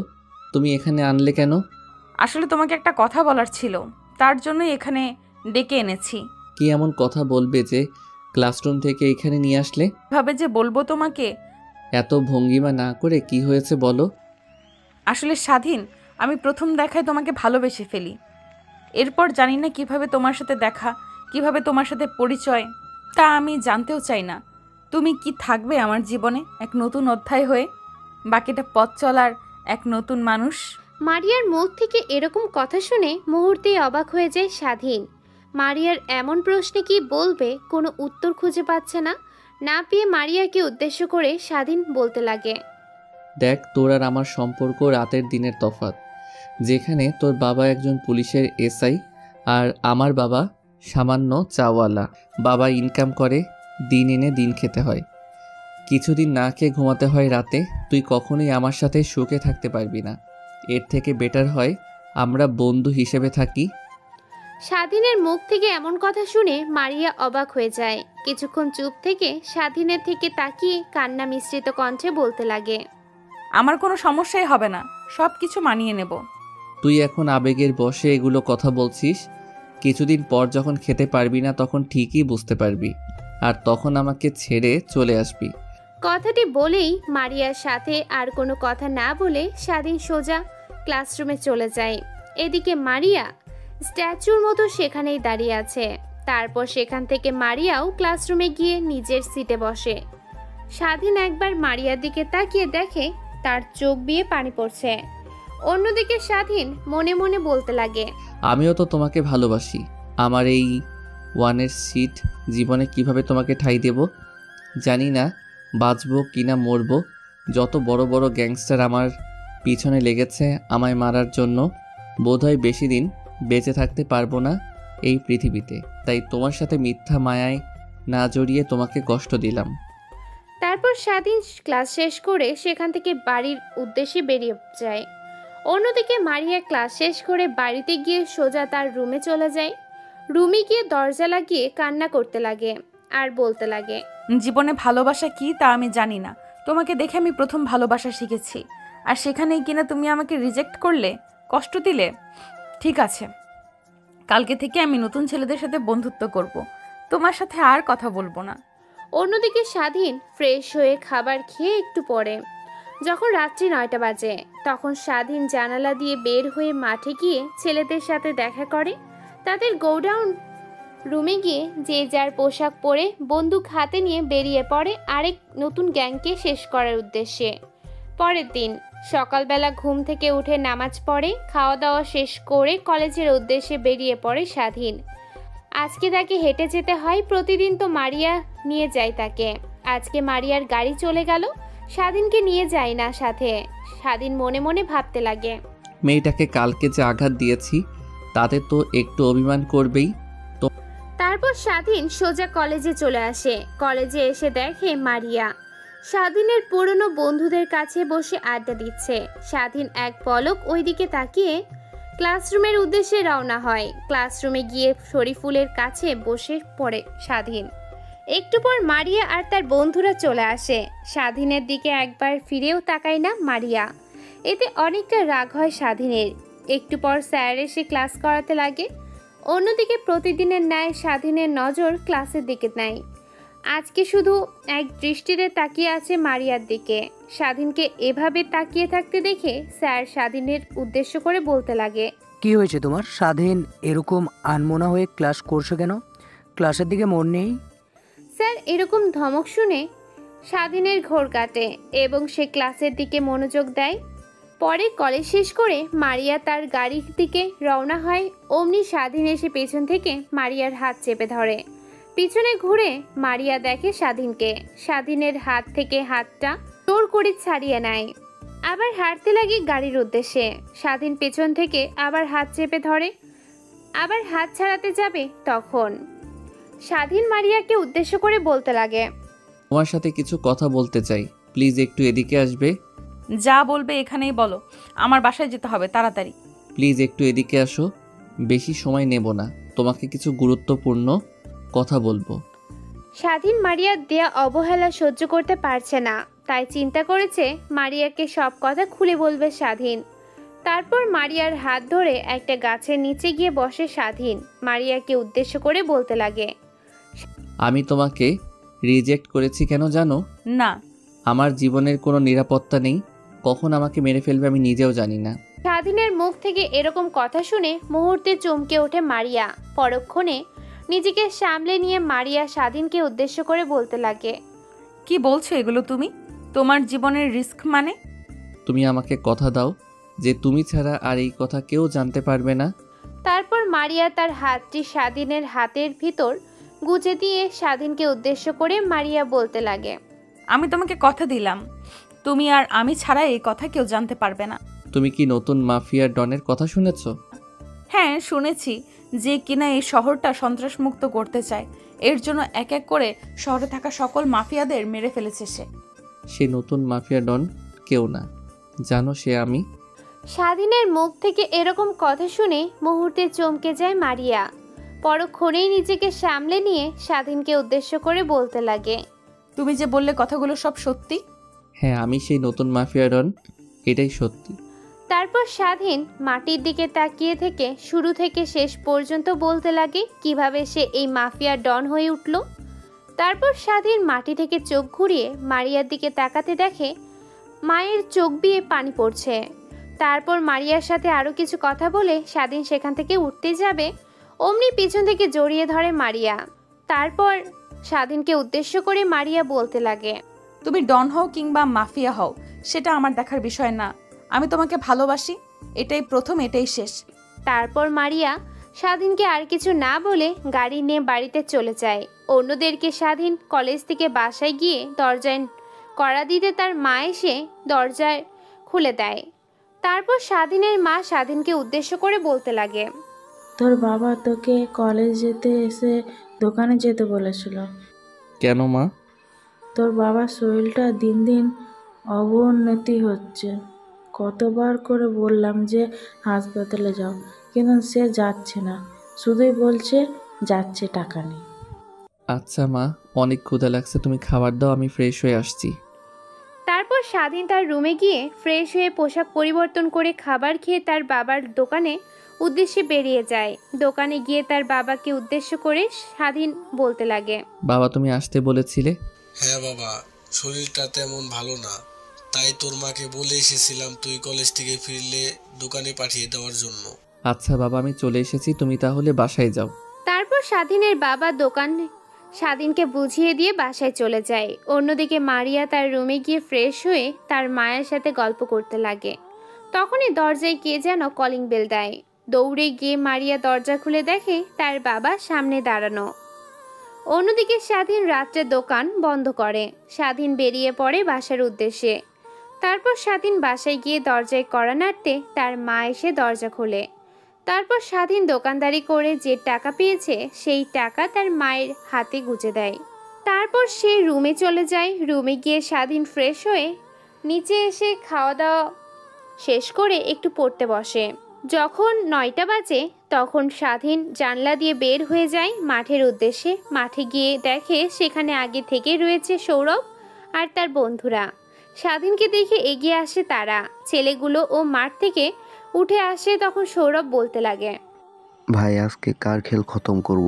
তুমি এখানে আনলে কেন? আসলে তোমাকে একটা কথা বলার ছিল, তার জন্যই এখানে ডেকে এনেছি। কি এমন কথা বলবে যে ক্লাসরুম থেকে এখানে নিয়ে আসলে? ভাবে যে বলবো তোমাকে। এত ভঙ্গিমা না করে কি হয়েছে বলো। আসলে স্বাধীন, আমি প্রথম দেখায় তোমাকে ভালোবেসে ফেলি। এরপর জানি না কিভাবে তোমার সাথে দেখা, কিভাবে তোমার সাথে পরিচয়, তা আমি জানতেও চাই না। তুমি কি থাকবে আমার জীবনে এক নতুন অধ্যায় হয়ে, বাকিটা পথ চলার এক নতুন মানুষ। মারিয়ার মুখ থেকে এরকম কথা শুনে মুহূর্তেই অবাক হয়ে যায় স্বাধীন। মারিয়ার এমন প্রশ্নে কি বলবে কোনো উত্তর খুঁজে পাচ্ছে না। না পেয়ে মারিয়াকে উদ্দেশ্য করে স্বাধীন বলতে লাগে, দেখ, তোর আর আমার সম্পর্ক রাতের দিনের তফাৎ। যেখানে তোর বাবা একজন পুলিশের এসআই আর আমার বাবা সামান্য চাওয়ালা। বাবা ইনকাম করে, দিন এনে দিন খেতে হয়, কিছুদিন না খেয়ে ঘুমাতে হয় রাতে। তুই কখনোই আমার সাথে সুখে থাকতে পারবি না। এর থেকে বেটার হয় আমরা বন্ধু হিসেবে থাকি। স্বাধীনের মুখ থেকে এমন কথা শুনে মারিয়া অবাক হয়ে যায়। কিছুক্ষণ চুপ থেকে স্বাধীনের থেকে তাকিয়ে কান্না মিশ্রিত কণ্ঠে বলতে লাগে, আমার কোনো সমস্যাই হবে না, সব কিছু মানিয়ে নেব। তুই এখন আবেগের বশে এগুলো কথা বলছিস। কিছুদিন পর যখন খেতে পারবি না তখন ঠিকই বুঝতে পারবি, আর তখন আমাকে ছেড়ে চলে আসবি। কথাটি বলেই মারিয়ার সাথে আর কোনো কথা না বলে স্বাধীন সোজা ক্লাসরুমে চলে যায়। এদিকে মারিয়া স্ট্যাচুর মতো সেখানেই দাঁড়িয়ে আছে। তারপর সেখান থেকে মারিয়াও ক্লাসরুমে গিয়ে নিজের সিটে বসে। স্বাধীন একবার মারিয়ার দিকে তাকিয়ে দেখে তার চোখ বেয়ে পানি পড়ছে। অন্যদিকে স্বাধীন মনে মনে বলতে লাগে, আমিও তো তোমাকে ভালোবাসি। আমার এই ওয়ানের সিট জীবনে কিভাবে তোমাকে ঠাঁই দেব জানি না, বাঁচবো কিনা মরবো। যত বড় বড় গ্যাংস্টার আমার পিছনে লেগেছে আমায় মারার জন্য, বোধহয় বেশি দিন বেঁচে থাকতে পারবো না এই পৃথিবীতে। তাই তোমার সাথে মিথ্যা মায়ায় না জড়িয়ে তোমাকে কষ্ট দিলাম। তারপর স্বাধীন ক্লাস শেষ করে সেখান থেকে বাড়ির উদ্দেশ্যে বেরিয়ে যায়। অন্যদিকে মারিয়া ক্লাস শেষ করে বাড়িতে গিয়ে সোজা তার রুমে চলে যায়। রুমে গিয়ে দরজা লাগিয়ে কান্না করতে লাগে আর বলতে লাগে, জীবনে ভালোবাসা কি তা আমি জানি না। তোমাকে দেখে আমি প্রথম ভালোবাসা শিখেছি, আর সেখানেই কিনা তুমি আমাকে রিজেক্ট করলে, কষ্ট দিলে। ঠিক আছে, কালকে থেকে আমি নতুন ছেলেদের সাথে বন্ধুত্ব করব, তোমার সাথে আর কথা বলবো না। অন্যদিকে স্বাধীন ফ্রেশ হয়ে খাবার খেয়ে একটু পরে যখন রাত্রি 9টা বাজে, তখন স্বাধীন জানালা দিয়ে বের হয়ে মাঠে গিয়ে ছেলেদের সাথে দেখা করে। তাদের গোডাউন রুমে গিয়ে যে যার পোশাক পরে বন্দুক হাতে নিয়ে বেরিয়ে পড়ে আরেক নতুন গ্যাংকে শেষ করার উদ্দেশ্যে। পরের দিন সকালবেলা ঘুম থেকে উঠে নামাজ পড়ে, খাওয়া দাওয়া শেষ করে কলেজের উদ্দেশ্যে বেরিয়ে পড়ে স্বাধীন। আজকে তাকে হেঁটে যেতে হয়, প্রতিদিন তো মারিয়া নিয়ে যায় তাকে। আজকে মারিয়ার গাড়ি চলে গেল, স্বাধীনকে নিয়ে যায় না সাথে। স্বাধীন মনে মনে ভাবতে লাগে, মেয়েটাকে কালকে যে আঘাত দিয়েছি তাতে তো একটু অভিমান করবেই। তারপর স্বাধীন সোজা কলেজে চলে আসে। কলেজে এসে দেখে মারিয়া স্বাধীনের পুরনো বন্ধুদের কাছে বসে আড্ডা দিচ্ছে। স্বাধীন এক পলক ওইদিকে তাকিয়ে ক্লাসরুমের উদ্দেশ্যে রওনা হয়। ক্লাসরুমে গিয়ে শরীফুলের কাছে বসে পড়ে স্বাধীন। একটু পর মারিয়া আর তার বন্ধুরা চলে আসে। স্বাধীনের দিকে একবার ফিরেও তাকায় না মারিয়া। এতে অনেকটা রাগ হয় স্বাধীনের। একটু পর স্যার এসে ক্লাস করাতে লাগে। অন্যদিকে প্রতিদিনের ন্যায় স্বাধীনের নজর ক্লাসের দিকে নেয়। আজকে শুধু এক দৃষ্টিতে তাকিয়ে আছে মারিয়ার দিকে। স্বাধীনকে এভাবে তাকিয়ে থাকতে দেখে স্যার স্বাধীনের উদ্দেশ্য করে বলতে লাগে, কি হয়েছে তোমার? স্বাধীন এরকম আনমনা হয়ে ক্লাস করছো কেন? ক্লাসের দিকে মন নেই? স্যার এরকম ধমক শুনে স্বাধীনের ঘোর কাটে এবং সে ক্লাসের দিকে মনোযোগ দেয়। পরে কলেজ শেষ করে মারিয়া তার গাড়ির দিকে রওনা হয়। অমনি স্বাধীন এসে পেছন থেকে মারিয়ার হাত চেপে ধরে। পিছনে ঘুরে মারিয়া দেখে স্বাধীনকে। স্বাধীনের হাত থেকে হাতটা জোর করে ছাড়িয়ে নেয়, আবার হাঁটতে লাগে গাড়ির উদ্দেশ্যে। স্বাধীন পেছন থেকে আবার হাত চেপে ধরে, আবার হাত ছাড়াতে যাবে তখন স্বাধীন মারিয়াকে উদ্দেশ্য করে বলতে লাগে, তোমার সাথে কিছু কথা বলতে চাই, প্লিজ একটু এদিকে আসবে? যা বলবে এখানেই বলো, আমার বাসায় যেতে হবে তাড়াতাড়ি। প্লিজ একটু এদিকে আসো, বেশি সময় নেব না, তোমাকে কিছু গুরুত্বপূর্ণ কথা বলবো। স্বাধীন মারিয়ার দেয়া অবহেলা সহ্য করতে পারছে না, তাই চিন্তা করেছে মারিয়াকে সব কথা খুলে বলবে স্বাধীন। তারপর মারিয়ার হাত ধরে একটা গাছের নিচে গিয়ে বসে স্বাধীন। মারিয়াকে উদ্দেশ্য করে বলতে লাগে, আমি তোমাকে রিজেক্ট করেছি কেন জানো? না। আমার জীবনের কোনো নিরাপত্তা নেই, কখন আমাকে মেরে ফেলবে আমি নিজেও জানি না। স্বাধীনের মুখ থেকে এরকম কথা শুনে মুহূর্তে চমকে ওঠে মারিয়া। পরক্ষণে নিজেকে সামলে নিয়ে মারিয়া স্বাধীনকে উদ্দেশ্য করে বলতে লাগে, কি বলছো এগুলো তুমি? তোমার জীবনের রিস্ক মানে? তুমি আমাকে কথা দাও যে তুমি ছাড়া আর এই কথা কেউ জানতে পারবে না। তারপর মারিয়া তার হাতটি স্বাধীনের হাতের ভিতর গুজে দিয়ে স্বাধীনকে উদ্দেশ্য করে মারিয়া বলতে লাগে, আমি তোমাকে কথা দিলাম, তুমি আর আমি ছাড়া এই কথা কেউ জানতে পারবে না। তুমি কি নতুন মাফিয়া ডনের কথা শুনেছো? হ্যাঁ শুনেছি, যে কিনা এই শহরটা সন্ত্রাসমুক্ত করতে চায়। এর জন্য এক এক করে শহরে থাকা সকল মাফিয়াদের মেরে ফেলেছে সে। সে নতুন মাফিয়া ডন কেউ না, জানো সে আমি। স্বাধীনের মুখ থেকে এরকম কথা শুনে মুহূর্তে চমকে যায় মারিয়া। পরক্ষণেই নিজেকে সামলে নিয়ে স্বাধীনকে উদ্দেশ্য করে বলতে লাগে, তুমি যে বললে কথাগুলো সব সত্যি? হ্যাঁ আমি সেই নতুন মাফিয়া ডন, এটাই সত্যি। তারপর স্বাধীন মাটির দিকে তাকিয়ে থেকে শুরু থেকে শেষ পর্যন্ত বলতে লাগে কিভাবে সে এই মাফিয়া ডন হয়ে উঠল। তারপর স্বাধীন মাটি থেকে চোখ ঘুরিয়ে মারিয়ার দিকে তাকাতে দেখে মায়ের চোখ দিয়ে পানি পড়ছে। তারপর মারিয়ার সাথে আরও কিছু কথা বলে স্বাধীন সেখান থেকে উঠতে যাবে, অমনি পিছন থেকে জড়িয়ে ধরে মারিয়া। তারপর স্বাধীনকে উদ্দেশ্য করে মারিয়া বলতে লাগে, তুমি ডন হও কিংবা মাফিয়া হও সেটা আমার দেখার বিষয় না, আমি তোমাকে ভালোবাসি, এটাই প্রথম এটাই শেষ। তারপর মারিয়া স্বাধীনকে আর কিছু না বলে গাড়ি নিয়ে বাড়িতে চলে যায়। অন্যদেরকে স্বাধীন কলেজ থেকে বাসায় গিয়ে দরজায় কড়া দিতে তার মা এসে দরজায় খুলে দেয়। তারপর স্বাধীনের মা স্বাধীনকে উদ্দেশ্য করে বলতে লাগে, তোর বাবা তোকে কলেজ যেতে এসে দোকানে যেতে বলেছিল। কেন মা? তোর বাবার শরীরটা দিন দিন অবনতি হচ্ছে। কতবার করে বললাম যে হাসপাতালে যাও, কিন্তু সে যাচ্ছে না, শুধুই বলছে যাচ্ছে টাকা নেই। আচ্ছা মা, অনেক ক্ষুধা লাগছে, তুমি খাবার দাও, আমি ফ্রেশ হয়ে আসছি। তারপর স্বাধীন তার রুমে গিয়ে ফ্রেশ হয়ে পোশাক পরিবর্তন করে খাবার খেয়ে তার বাবার দোকানে উদ্দেশ্যে বেরিয়ে যায়। দোকানে গিয়ে তার বাবাকে উদ্দেশ্য করে স্বাধীন বলতে লাগে, বাবা তুমি আসতে বলেছিলে। হ্যাঁ বাবা, শরীরটা তেমন ভালো না, তাই তোর মাকে বলে এসেছিলাম তুই কলেজ থেকে ফিরলে দোকানে পাঠিয়ে দেওয়ার জন্য। আচ্ছা বাবা আমি চলে এসেছি, তুমি তাহলে বাসায় যাও। তারপর স্বাধীনের বাবা দোকানে স্বাধীনকে বুঝিয়ে দিয়ে বাসায় চলে যায়। অন্যদিকে মারিয়া তার রুমে গিয়ে ফ্রেশ হয়ে তার মায়ের সাথে গল্প করতে লাগে। তখনই দরজায় কে যেন কলিং বেল দেয়। দৌড়ে গিয়ে মারিয়া দরজা খুলে দেখে তার বাবা সামনে দাঁড়ানো। অন্যদিকে স্বাধীন রাত্রে দোকান বন্ধ করে। স্বাধীন বেরিয়ে পড়ে বাসার উদ্দেশ্যে। তারপর স্বাধীন বাসায় গিয়ে দরজায় কড়া নাড়তে তার মা এসে দরজা খোলে। তারপর স্বাধীন দোকানদারি করে যে টাকা পেয়েছে সেই টাকা তার মায়ের হাতে গুঁজে দেয়। তারপর সে রুমে চলে যায়। রুমে গিয়ে স্বাধীন ফ্রেশ হয়ে নিচে এসে খাওয়া দাওয়া শেষ করে একটু পড়তে বসে। যখন 9টা বাজে তখন স্বাধীন জানলা দিয়ে বের হয়ে যায় মাঠের উদ্দেশ্যে। মাঠে গিয়ে দেখে সেখানে আগে থেকে রয়েছে সৌরভ আর তার বন্ধুরা। স্বাধীনকে দেখে এগিয়ে আসে তারা। ছেলেগুলো ও মাঠ থেকে উঠে আসে। তখন সৌরভ বলতে লাগে, ভাই আজকে কার খেল খতম করব?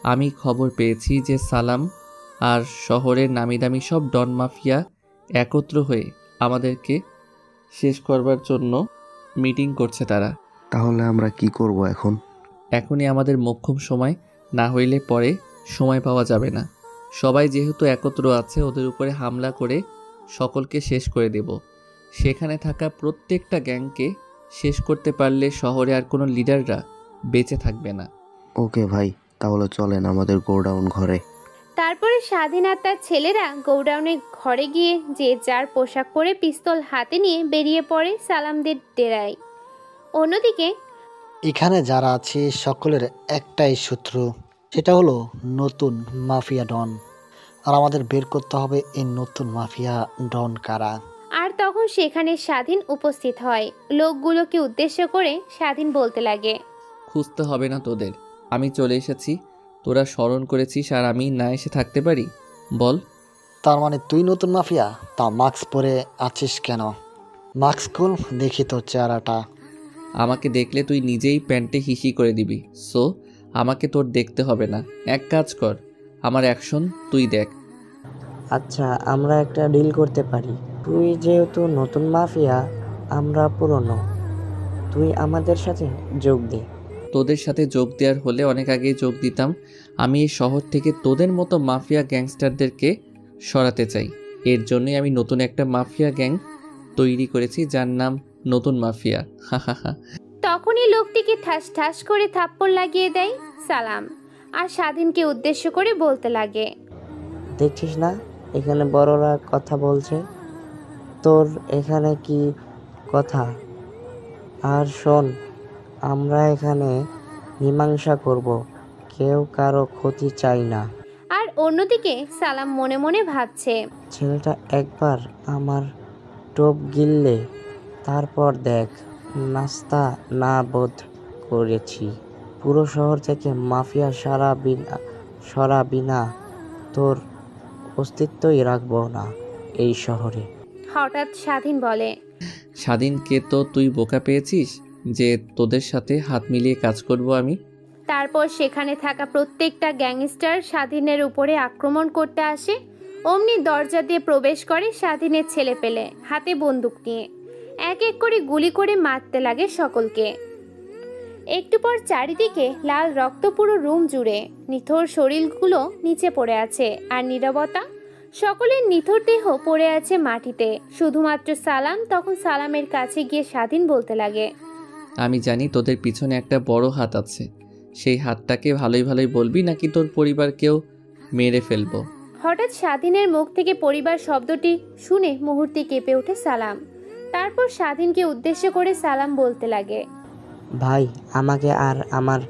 আমি খবর পেয়েছি যে সালাম আর শহরের নামি দামি সব ডন মাফিয়া একত্র হয়ে আমাদেরকে শেষ করবার জন্য মিটিং করছে তারা। তাহলে আমরা কি করব এখন? এখনই আমাদের মোক্ষম সময়, না হইলে পরে সময় পাওয়া যাবে না। সবাই যেহেতু একত্র আছে ওদের উপরে হামলা করে সকলকে শেষ করে দেব। সেখানে থাকা প্রত্যেকটা গ্যাংকে শেষ করতে পারলে শহরে আর কোনো লিডাররা বেঁচে থাকবে না। ওকে ভাই, তাহলে চলেন আমাদের গোডাউন ঘরে। তারপরে স্বাধীন আর তার ছেলেরা গোডাউনের ঘরে গিয়ে যে যার পোশাক পরে পিস্তল হাতে নিয়ে বেরিয়ে পড়ে সালামদের ডেরায়। অন্যদিকে এখানে যারা আছে সকলের একটাই সূত্র, সেটা হলো নতুন মাফিয়া ডন। আর আমাদের বের করতে হবে এই নতুন মাফিয়া ডন কারা। আর তখন সেখানে স্বাধীন উপস্থিত হয়। লোকগুলোকে উদ্দেশ্য করে স্বাধীন বলতে লাগে, খুঁজতে হবে না তোদের, আমি চলে এসেছি। তোরা স্মরণ করেছিস আর আমি না এসে থাকতে পারি? বল। তার মানে তুই নতুন মাফিয়া? তা মাস্ক পরে আছিস কেন? মাস্ক খুল দেখি তোর চেহারাটা। আমাকে দেখলে তুই নিজেই প্যান্টে হিসি করে দিবি, সো আমাকে তোর দেখতে হবে না। এক কাজ কর, আমার অ্যাকশন তুই দেখ। আচ্ছা, আমরা একটা ডিল করতে পারি। তুই যেহেতু নতুন মাফিয়া, আমরা পুরনো, তুই আমাদের সাথে যোগ দে। তোদের সাথে যোগ দেওয়ার হলে অনেক আগেই যোগ দিতাম। আমি এই শহর থেকে তোদের মতো মাফিয়া গ্যাংস্টারদেরকে সরাতে চাই। এর জন্যই আমি নতুন একটা মাফিয়া গ্যাং তৈরি করেছি যার নাম নতুন মাফিয়া। তখনই লোকটিকে ঠাস ঠাস করে থাপ্পড় লাগিয়ে দেয় সালাম। আর স্বাধীনকে উদ্দেশ্য করে বলতে লাগে, দেখছিস না এখানে বড়রা কথা বলছে, তোর এখানে কি কথা? আর শোন, আমরা এখানে মীমাংসা করব, কেউ কারো ক্ষতি চাই না। আর অন্যদিকে সালাম মনে মনে ভাবছে, ছেলেটা একবার আমার টোপ গিললে তারপর দেখ নাস্তা না বোধ করেছি। পুরো শহর থেকে মাফিয়া সরাবি না, তোর অস্তিত্বই রাখবো না এই শহরে। হঠাৎ স্বাধীন বলে, স্বাধীনকে তো তুই বোকা পেয়েছিস যে তোদের সাথে হাত মিলিয়ে কাজ করব আমি। তারপর সেখানে থাকা প্রত্যেকটা গ্যাংস্টার স্বাধীনের উপরে আক্রমণ করতে আসে। অমনি দরজা দিয়ে প্রবেশ করে স্বাধীনের ছেলে পেলে হাতে বন্দুক নিয়ে। এক এক করে গুলি করে মারতে লাগে সকলকে। একটু পর চারিদিকে লাল রক্ত পুরো রুম জুড়ে। নিথর শরীরগুলো নিচে পড়ে আছে আর নীরবতা। সকলের নিথর দেহ পড়ে আছে মাটিতে। শুধুমাত্র সালাম তখন সালামের কাছে গিয়ে স্বাধীন বলতে লাগে, আমি জানি তোদের পিছনে একটা বড় হাত আছে। সেই হাতটাকে ভালোই ভালোই বলবি নাকি তোর পরিবারকেও মেরে ফেলবো? হঠাৎ স্বাধীনের মুখ থেকে পরিবার শব্দটি শুনে মুহূর্তে কেঁপে ওঠে সালাম। তারপর স্বাধীনকে উদ্দেশ্য করে সালাম বলতে লাগে, ভাই আমাকে আর আমার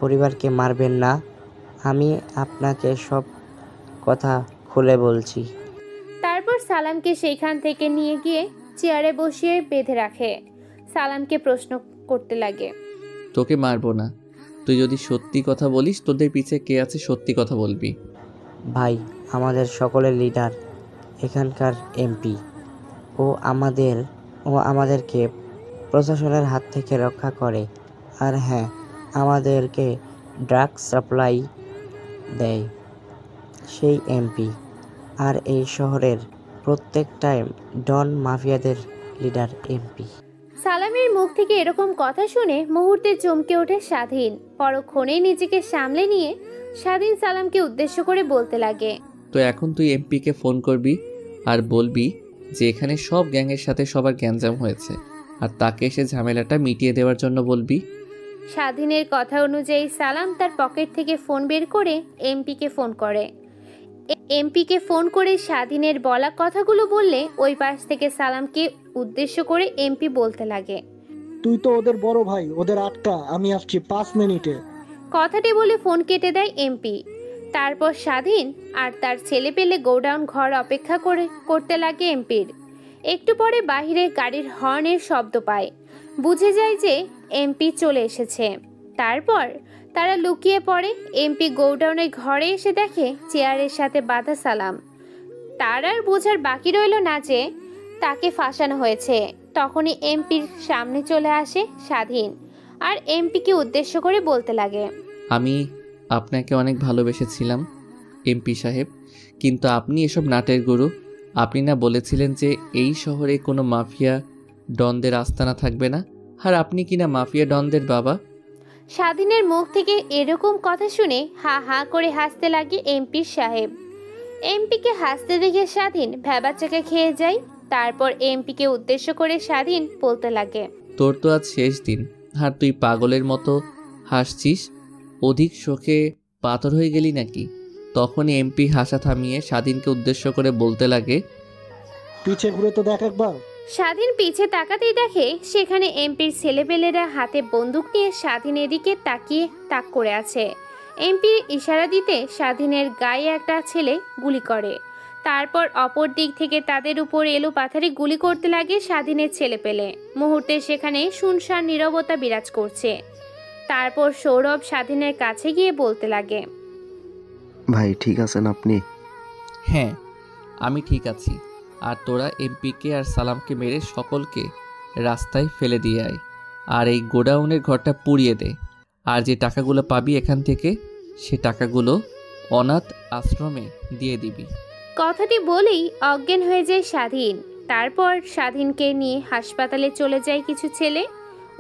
পরিবারকে মারবেন না, আমি আপনাকে সব কথা খুলে বলছি। তারপর সালামকে সেইখান থেকে নিয়ে গিয়ে চেয়ারে বসিয়ে বেঁধে রাখে। সালামকে প্রশ্ন করতে লাগে, তোকে মারবো না, তুই যদি সত্যি কথা বলিস তোদের পিছে কে আছে সত্যি কথা বলবি। ভাই আমাদের সকলের লিডার, এখানকার এমপি, ও আমাদেরকে প্রশাসনের হাত থেকে রক্ষা করে। আর হ্যাঁ, আমাদেরকে ড্রাগস সাপ্লাই দেয় সেই এমপি। আর এই শহরের প্রত্যেকটাই ডন মাফিয়াদের লিডার এমপি। সালামের মুখ থেকে এরকম কথা শুনে মুহূর্তে চমকে ওঠে স্বাধীন। পরক্ষণেই নিজেকে সামলে নিয়ে স্বাধীন সালামকে উদ্দেশ্য করে বলতে লাগে, তো এখন তুই এমপিকে ফোন করবি আর বলবি যে এখানে সব গ্যাংয়ের সাথে সবার গ্যাঞ্জাম হয়েছে, আর তাকে এসে ঝামেলাটা মিটিয়ে দেওয়ার জন্য বলবি। স্বাধীনের কথা অনুযায়ী সালাম তার পকেট থেকে ফোন বের করে এমপিকে ফোন করে। এমপিকে ফোন করে স্বাধীনের বলা কথাগুলো বললে ওই পাশ থেকে সালামকে উদ্দেশ্য করে এমপি বলতে লাগে, তুই তো ওদের বড় ভাই, ওদের আটকা, আমি আসছি 5 মিনিটে। কথাটি বলে ফোন কেটে দেয় এমপি। তারপর স্বাধীন আর তার ছেলে পেলে গোডাউন ঘর অপেক্ষা করতে লাগে এমপির। একটু পরে বাহিরে গাড়ির হর্নের শব্দ পায়, বুঝে যায় যে এমপি চলে এসেছে। তারপর তারা লুকিয়ে পড়ে। এমপি গোডাউনের ঘরে এসে দেখে চেয়ারের সাথে বাঁধা সালাম। তার আর বোঝার বাকি রইল না যে তাকে ফাঁসানো হয়েছে। তখনই এমপির সামনে চলে আসে স্বাধীন আর এমপিকে উদ্দেশ্য করে বলতে লাগে, আমি আপনাকে অনেক ভালোবেসেছিলাম এমপি সাহেব, কিন্তু আপনি এসব নাটের গুরু। আপনি না বলেছিলেন যে এই শহরে কোনো মাফিয়া ডনদের আস্তানা থাকবে না, আর আপনি কিনা মাফিয়া ডনদের বাবা। স্বাধীনের মুখ থেকে এরকম কথা শুনে হা হা করে হাসতে লাগে এমপির সাহেব। এমপিকে হাসতে দেখে স্বাধীন ভ্যাবাচাকা খেয়ে যায়। তারপর এমপিকে উদ্দেশ্য করে স্বাধীন বলতে লাগে, তোর তো আজ শেষ দিন, আর তুই পাগলের মতো হাসছিস, অধিক শোকে পাথর হয়ে গেলি নাকি? তখনই এমপি হাসা থামিয়ে স্বাধীনকে উদ্দেশ্য করে বলতে লাগে, পিছে ঘুরে তো দেখ একবার। স্বাধীন পিছে তাকাতেই দেখে সেখানে এমপির ছেলেপেলেরা হাতে বন্দুক নিয়ে স্বাধীনের দিকে তাকিয়ে তাক করে আছে। এমপির ইশারা দিতে স্বাধীনের গায়ে একটা ছেলে গুলি করে। তারপর অপর দিক থেকে তাদের উপর এলো পাথারে গুলি করতে লাগে স্বাধীনের ছেলেপেলে। মুহূর্তে সেখানে শুনশান নীরবতা বিরাজ করছে। তারপর সৌরভ স্বাধীনের কাছে গিয়ে বলতে লাগে, ভাই ঠিক আছেন আপনি? হ্যাঁ আমি ঠিক আছি, আর তোরা এমপিকে আর সালামকে মেরে সকলকে রাস্তায় ফেলে দিয়ে আয়, আর এই গোডাউনের ঘরটা পুড়িয়ে দে। আর যে টাকাগুলো পাবি এখান থেকে, সে টাকাগুলো অনাথ আশ্রমে দিয়ে দিবি। কথাটি বলেই অজ্ঞান হয়ে যায় স্বাধীন। তারপর স্বাধীনকে নিয়ে হাসপাতালে চলে যায় কিছু ছেলে।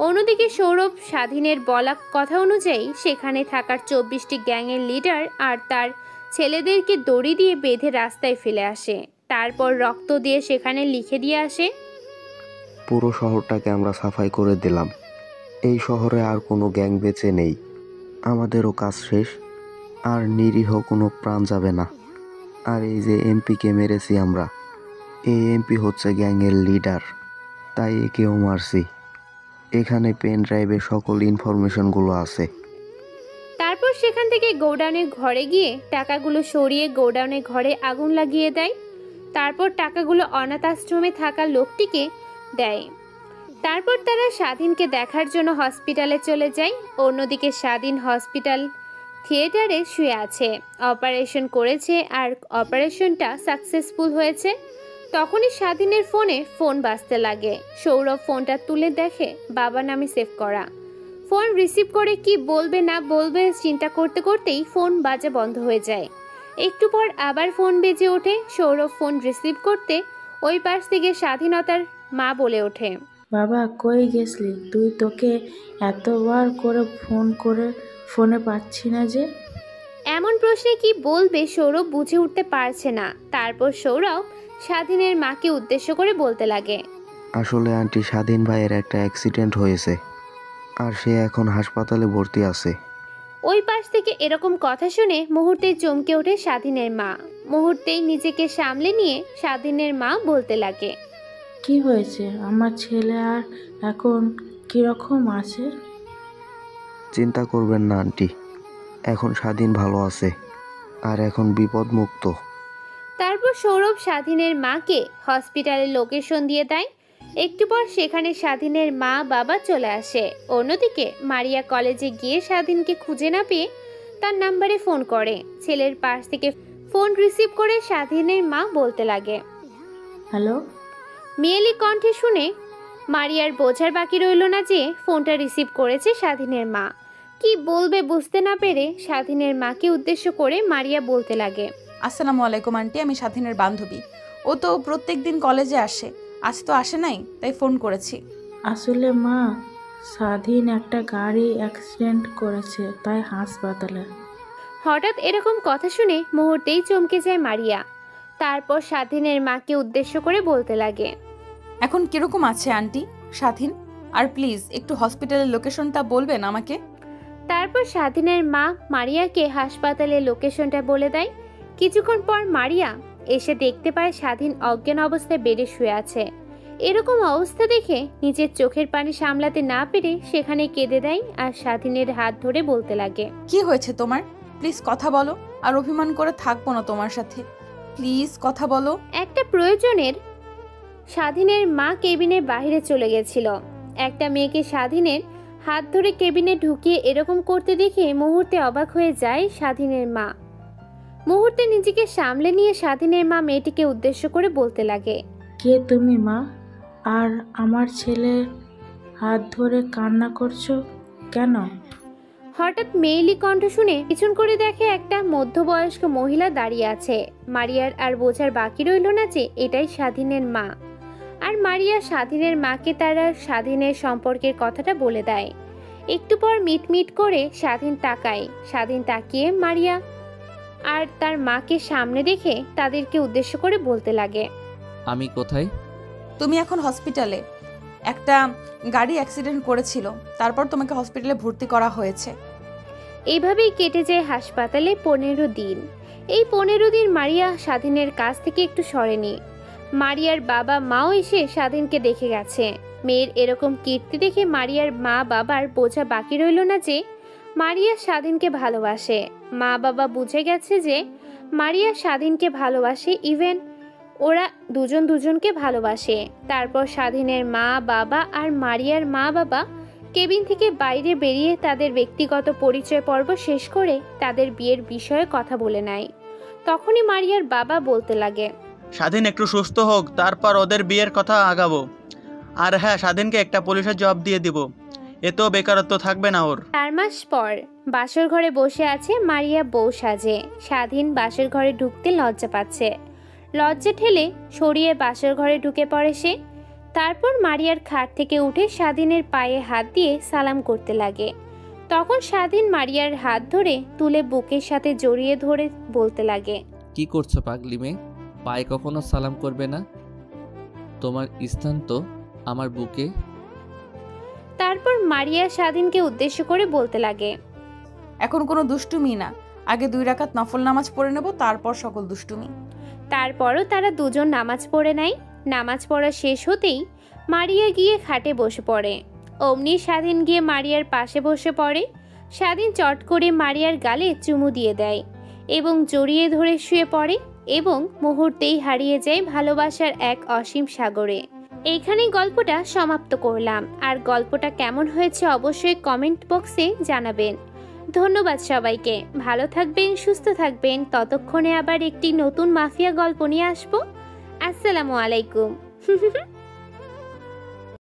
অন্যদিকে সৌরভ স্বাধীনের বলা কথা অনুযায়ী সেখানে থাকার 24টি গ্যাংয়ের লিডার আর তার ছেলেদেরকে দড়ি দিয়ে বেঁধে রাস্তায় ফেলে আসে। তারপর রক্ত দিয়ে সেখানে লিখে দিয়ে আসে, পুরো শহরটাকে আমরা সাফাই করে দিলাম, এই শহরে আর কোনো গ্যাং বেঁচে নেই, আমাদেরও কাজ শেষ, আর নিরীহ কোনো প্রাণ যাবে না। আর এই যে এমপিকে মেরেছি আমরা, এই এমপি হচ্ছে গ্যাংয়ের লিডার, তাই একেও মারছি। এখানে পেন ড্রাইভে সকল ইনফরমেশনগুলো আছে। তারপর সেখান থেকে গোডাউনের ঘরে গিয়ে টাকাগুলো সরিয়ে গোডাউনের ঘরে আগুন লাগিয়ে দেয়। তারপর টাকাগুলো অনাথ আশ্রমে থাকা লোকটিকে দেয়। তারপর তারা স্বাধীনকে দেখার জন্য হসপিটালে চলে যায়। অন্যদিকে স্বাধীন হসপিটাল থিয়েটারে শুয়ে আছে। অপারেশন করেছে আর অপারেশনটা সাকসেসফুল হয়েছে। তখনই স্বাধীনের ফোন বাজতে লাগে। সৌরভ ফোনটা তুলে দেখে বাবা নামে সেভ করা। ফোন রিসিভ করে কি বলবে না বলবে চিন্তা করতে করতেই ফোন বাজা বন্ধ হয়ে যায়। একটু পর আবার ফোন বেজে ওঠে। সৌরভ ফোন রিসিভ করতে ওই পাশ থেকে স্বাধীনতার মা বলে ওঠে, বাবা কই গেছলি তুই? তোকে এতবার করে ফোনে পাচ্ছি না যে। এমন প্রশ্নে কি বলবে সৌরভ বুঝে উঠতে পারছে না। তারপর সৌরভ স্বাধীনের মাকে উদ্দেশ্য করে বলতে লাগে, আসলে আন্টি, স্বাধীন ভাইয়ের একটা অ্যাক্সিডেন্ট হয়েছে, আর সে এখন হাসপাতালে ভর্তি আছে। ওই পাশ থেকে এরকম কথা শুনে মুহূর্তে চমকে ওঠে স্বাধীনের মা। মুহূর্তেই নিজেকে সামলে নিয়ে স্বাধীনের মা বলতে লাগে, কি হয়েছে? আমার ছেলে আর এখন কিরকম আছে? চিন্তা করবেন না আন্টি, এখন স্বাধীন ভালো আছে, আর এখন বিপদমুক্ত। তারপর সৌরভ স্বাধীনের মাকে হসপিটালের লোকেশন দিয়ে দেয়। একটু পর সেখানে স্বাধীনের মা বাবা চলে আসে। অন্যদিকে মারিয়া কলেজে গিয়ে স্বাধীনকে খুঁজে না পেয়ে তার নাম্বারে ফোন করে। ছেলের পাশ থেকে ফোন রিসিভ করে স্বাধীনের মা বলতে লাগে, হ্যালো। মেয়েলি কণ্ঠে শুনে মারিয়ার বোঝার বাকি রইল না যে ফোনটা রিসিভ করেছে স্বাধীনের মা। কি বলবে বুঝতে না পেরে স্বাধীনের মাকে উদ্দেশ্য করে মারিয়া বলতে লাগে, আসসালামু আলাইকুম আন্টি, আমি স্বাধীনের বান্ধবী। ও তো প্রত্যেক দিন কলেজে আসে, আজ তো আসে নাই, তাই ফোন করেছি। আসলে মা, স্বাধীন একটা গাড়ি অ্যাক্সিডেন্ট করেছে, তাই হাসপাতালে। হঠাৎ এরকম কথা শুনে মুহূর্তেই চমকে যায় মারিয়া। তারপর স্বাধীনের মাকে উদ্দেশ্য করে বলতে লাগে, এখন কিরকম আছে আন্টি স্বাধীন? আর প্লিজ একটু হসপিটালের লোকেশনটা বলবেন আমাকে। তারপর স্বাধীনের মা মারিয়াকে হাসপাতালের লোকেশনটা বলে দেয়। কিছুক্ষণ পর মারিয়া এসে দেখতে পায় স্বাধীন অজ্ঞান অবস্থায় বেডে শুয়ে আছে। এরকম অবস্থা দেখে নিজের চোখের পানি সামলাতে না পেরে সেখানে কেঁদে দেয় আর স্বাধীনের হাত ধরে বলতে লাগে, কি হয়েছে তোমার? প্লিজ কথা বলো, আর অভিমান করে থাকবো না তোমার সাথে, প্লিজ কথা বলো। একটা প্রয়োজনের স্বাধীনের মা কেবিনের বাইরে চলে গেছিল। একটা মেয়েকে স্বাধীনের হাত ধরে কেবিনে ঢুকিয়ে এরকম করতে দেখে মুহূর্তে অবাক হয়ে যায় স্বাধীনের মা। মুহূর্তে নিজেকে সামলে নিয়ে স্বাধীনের মা মেয়েটিকে উদ্দেশ্য করে বলতে লাগে, কে তুমি মা? আর আমার ছেলে হাত ধরে কান্না করছো কেন? হঠাৎ মেয়েলি কণ্ঠ শুনে পিছন করে দেখে একটা মধ্যবয়স্ক মহিলা দাঁড়িয়ে আছে। মারিয়ার আর বোঝার বাকি রইল না যে এটাই স্বাধীনের মা। আর মারিয়া স্বাধীনের মাকে তার আর স্বাধীনের সম্পর্কের কথাটা বলে দেয়। একটু পর মিটমিট করে স্বাধীন তাকায়। স্বাধীন তাকিয়ে মারিয়া আর তার মাকে সামনে দেখে তাদেরকে উদ্দেশ্য করে বলতে লাগে, আমি কোথায়? তুমি এখন হসপিটালে। একটা গাড়ি অ্যাক্সিডেন্ট করেছিল, তারপর তোমাকে হসপিটালে ভর্তি করা হয়েছে। এইভাবেই কেটে যায় হাসপাতালে 15 দিন। এই 15 দিন মারিয়া স্বাধীনের কাছ থেকে একটু সরেনি। মারিয়ার বাবা মাও এসে স্বাধীনকে দেখে গেছে। মেয়ের এরকম কীর্তি দেখে মারিয়ার মা বাবার বোঝা বাকি রইল না যে মারিয়া স্বাধীনকে ভালোবাসে। মা বাবা বুঝে গেছে যে মারিয়া স্বাধীনকে ভালোবাসে, ইভেন ওরা দুজন দুজনকে ভালোবাসে। তারপর স্বাধীনের মা বাবা আর মারিয়ার মা বাবা কেবিন থেকে বাইরে বেরিয়ে তাদের ব্যক্তিগত পরিচয় পর্ব শেষ করে তাদের বিয়ের বিষয়ে কথা বলে নেয়। তখনই মারিয়ার বাবা বলতে লাগে, স্বাধীন একটু সুস্থ হোক, তারপর ওদের বিয়ের কথা আগাবো। আর হ্যাঁ, স্বাধীনকে একটা পুলিশের জব দিয়ে দিব, এতেও বেকারত্ব থাকবে না ওর। 4 মাস পর বাসর ঘরে বসে আছে মারিয়া বউ সাজে। স্বাধীন বাসর ঘরে ঢুকতে লজ্জা পাচ্ছে। লজ্জা ঠেলে সরিয়ে বাসর ঘরে ঢুকে পড়ে সে। তারপর মারিয়ার খাট থেকে উঠে স্বাধীনের পায়ে হাত দিয়ে সালাম করতে লাগে। তখন স্বাধীন মারিয়ার হাত ধরে তুলে বুকের সাথে জড়িয়ে ধরে বলতে লাগে, কি করছো পাগলি মেয়ে? পায়ে কখনো সালাম করবে না? তোমার স্থান তো আমার বুকে। তারপর মারিয়া স্বাধীনকে উদ্দেশ্য করে বলতে লাগে, এখন কোনো দুষ্টুমি না, আগে 2 রাকাত নফল নামাজ পড়ে নেব, তারপর সকল দুষ্টুমি। তারপরও তারা দুজন নামাজ পড়ে নেয়। নামাজ পড়া শেষ হতেই মারিয়া গিয়ে খাটে বসে পড়ে। অমনি স্বাধীন গিয়ে মারিয়ার পাশে বসে পড়ে। স্বাধীন চট করে মারিয়ার গালে চুমু দিয়ে দেয় এবং জড়িয়ে ধরে শুয়ে পড়ে এবং মুহূর্তেই হারিয়ে যায় ভালোবাসার এক অসীম সাগরে। এইখানেই গল্পটা সমাপ্ত করলাম। আর গল্পটা কেমন হয়েছে অবশ্যই কমেন্ট বক্সে জানাবেন। ধন্যবাদ সবাইকে। ভালো থাকবেন, সুস্থ থাকবেন। ততক্ষণে আবার একটি নতুন মাফিয়া গল্প নিয়ে আসবো। আসসালামু আলাইকুম।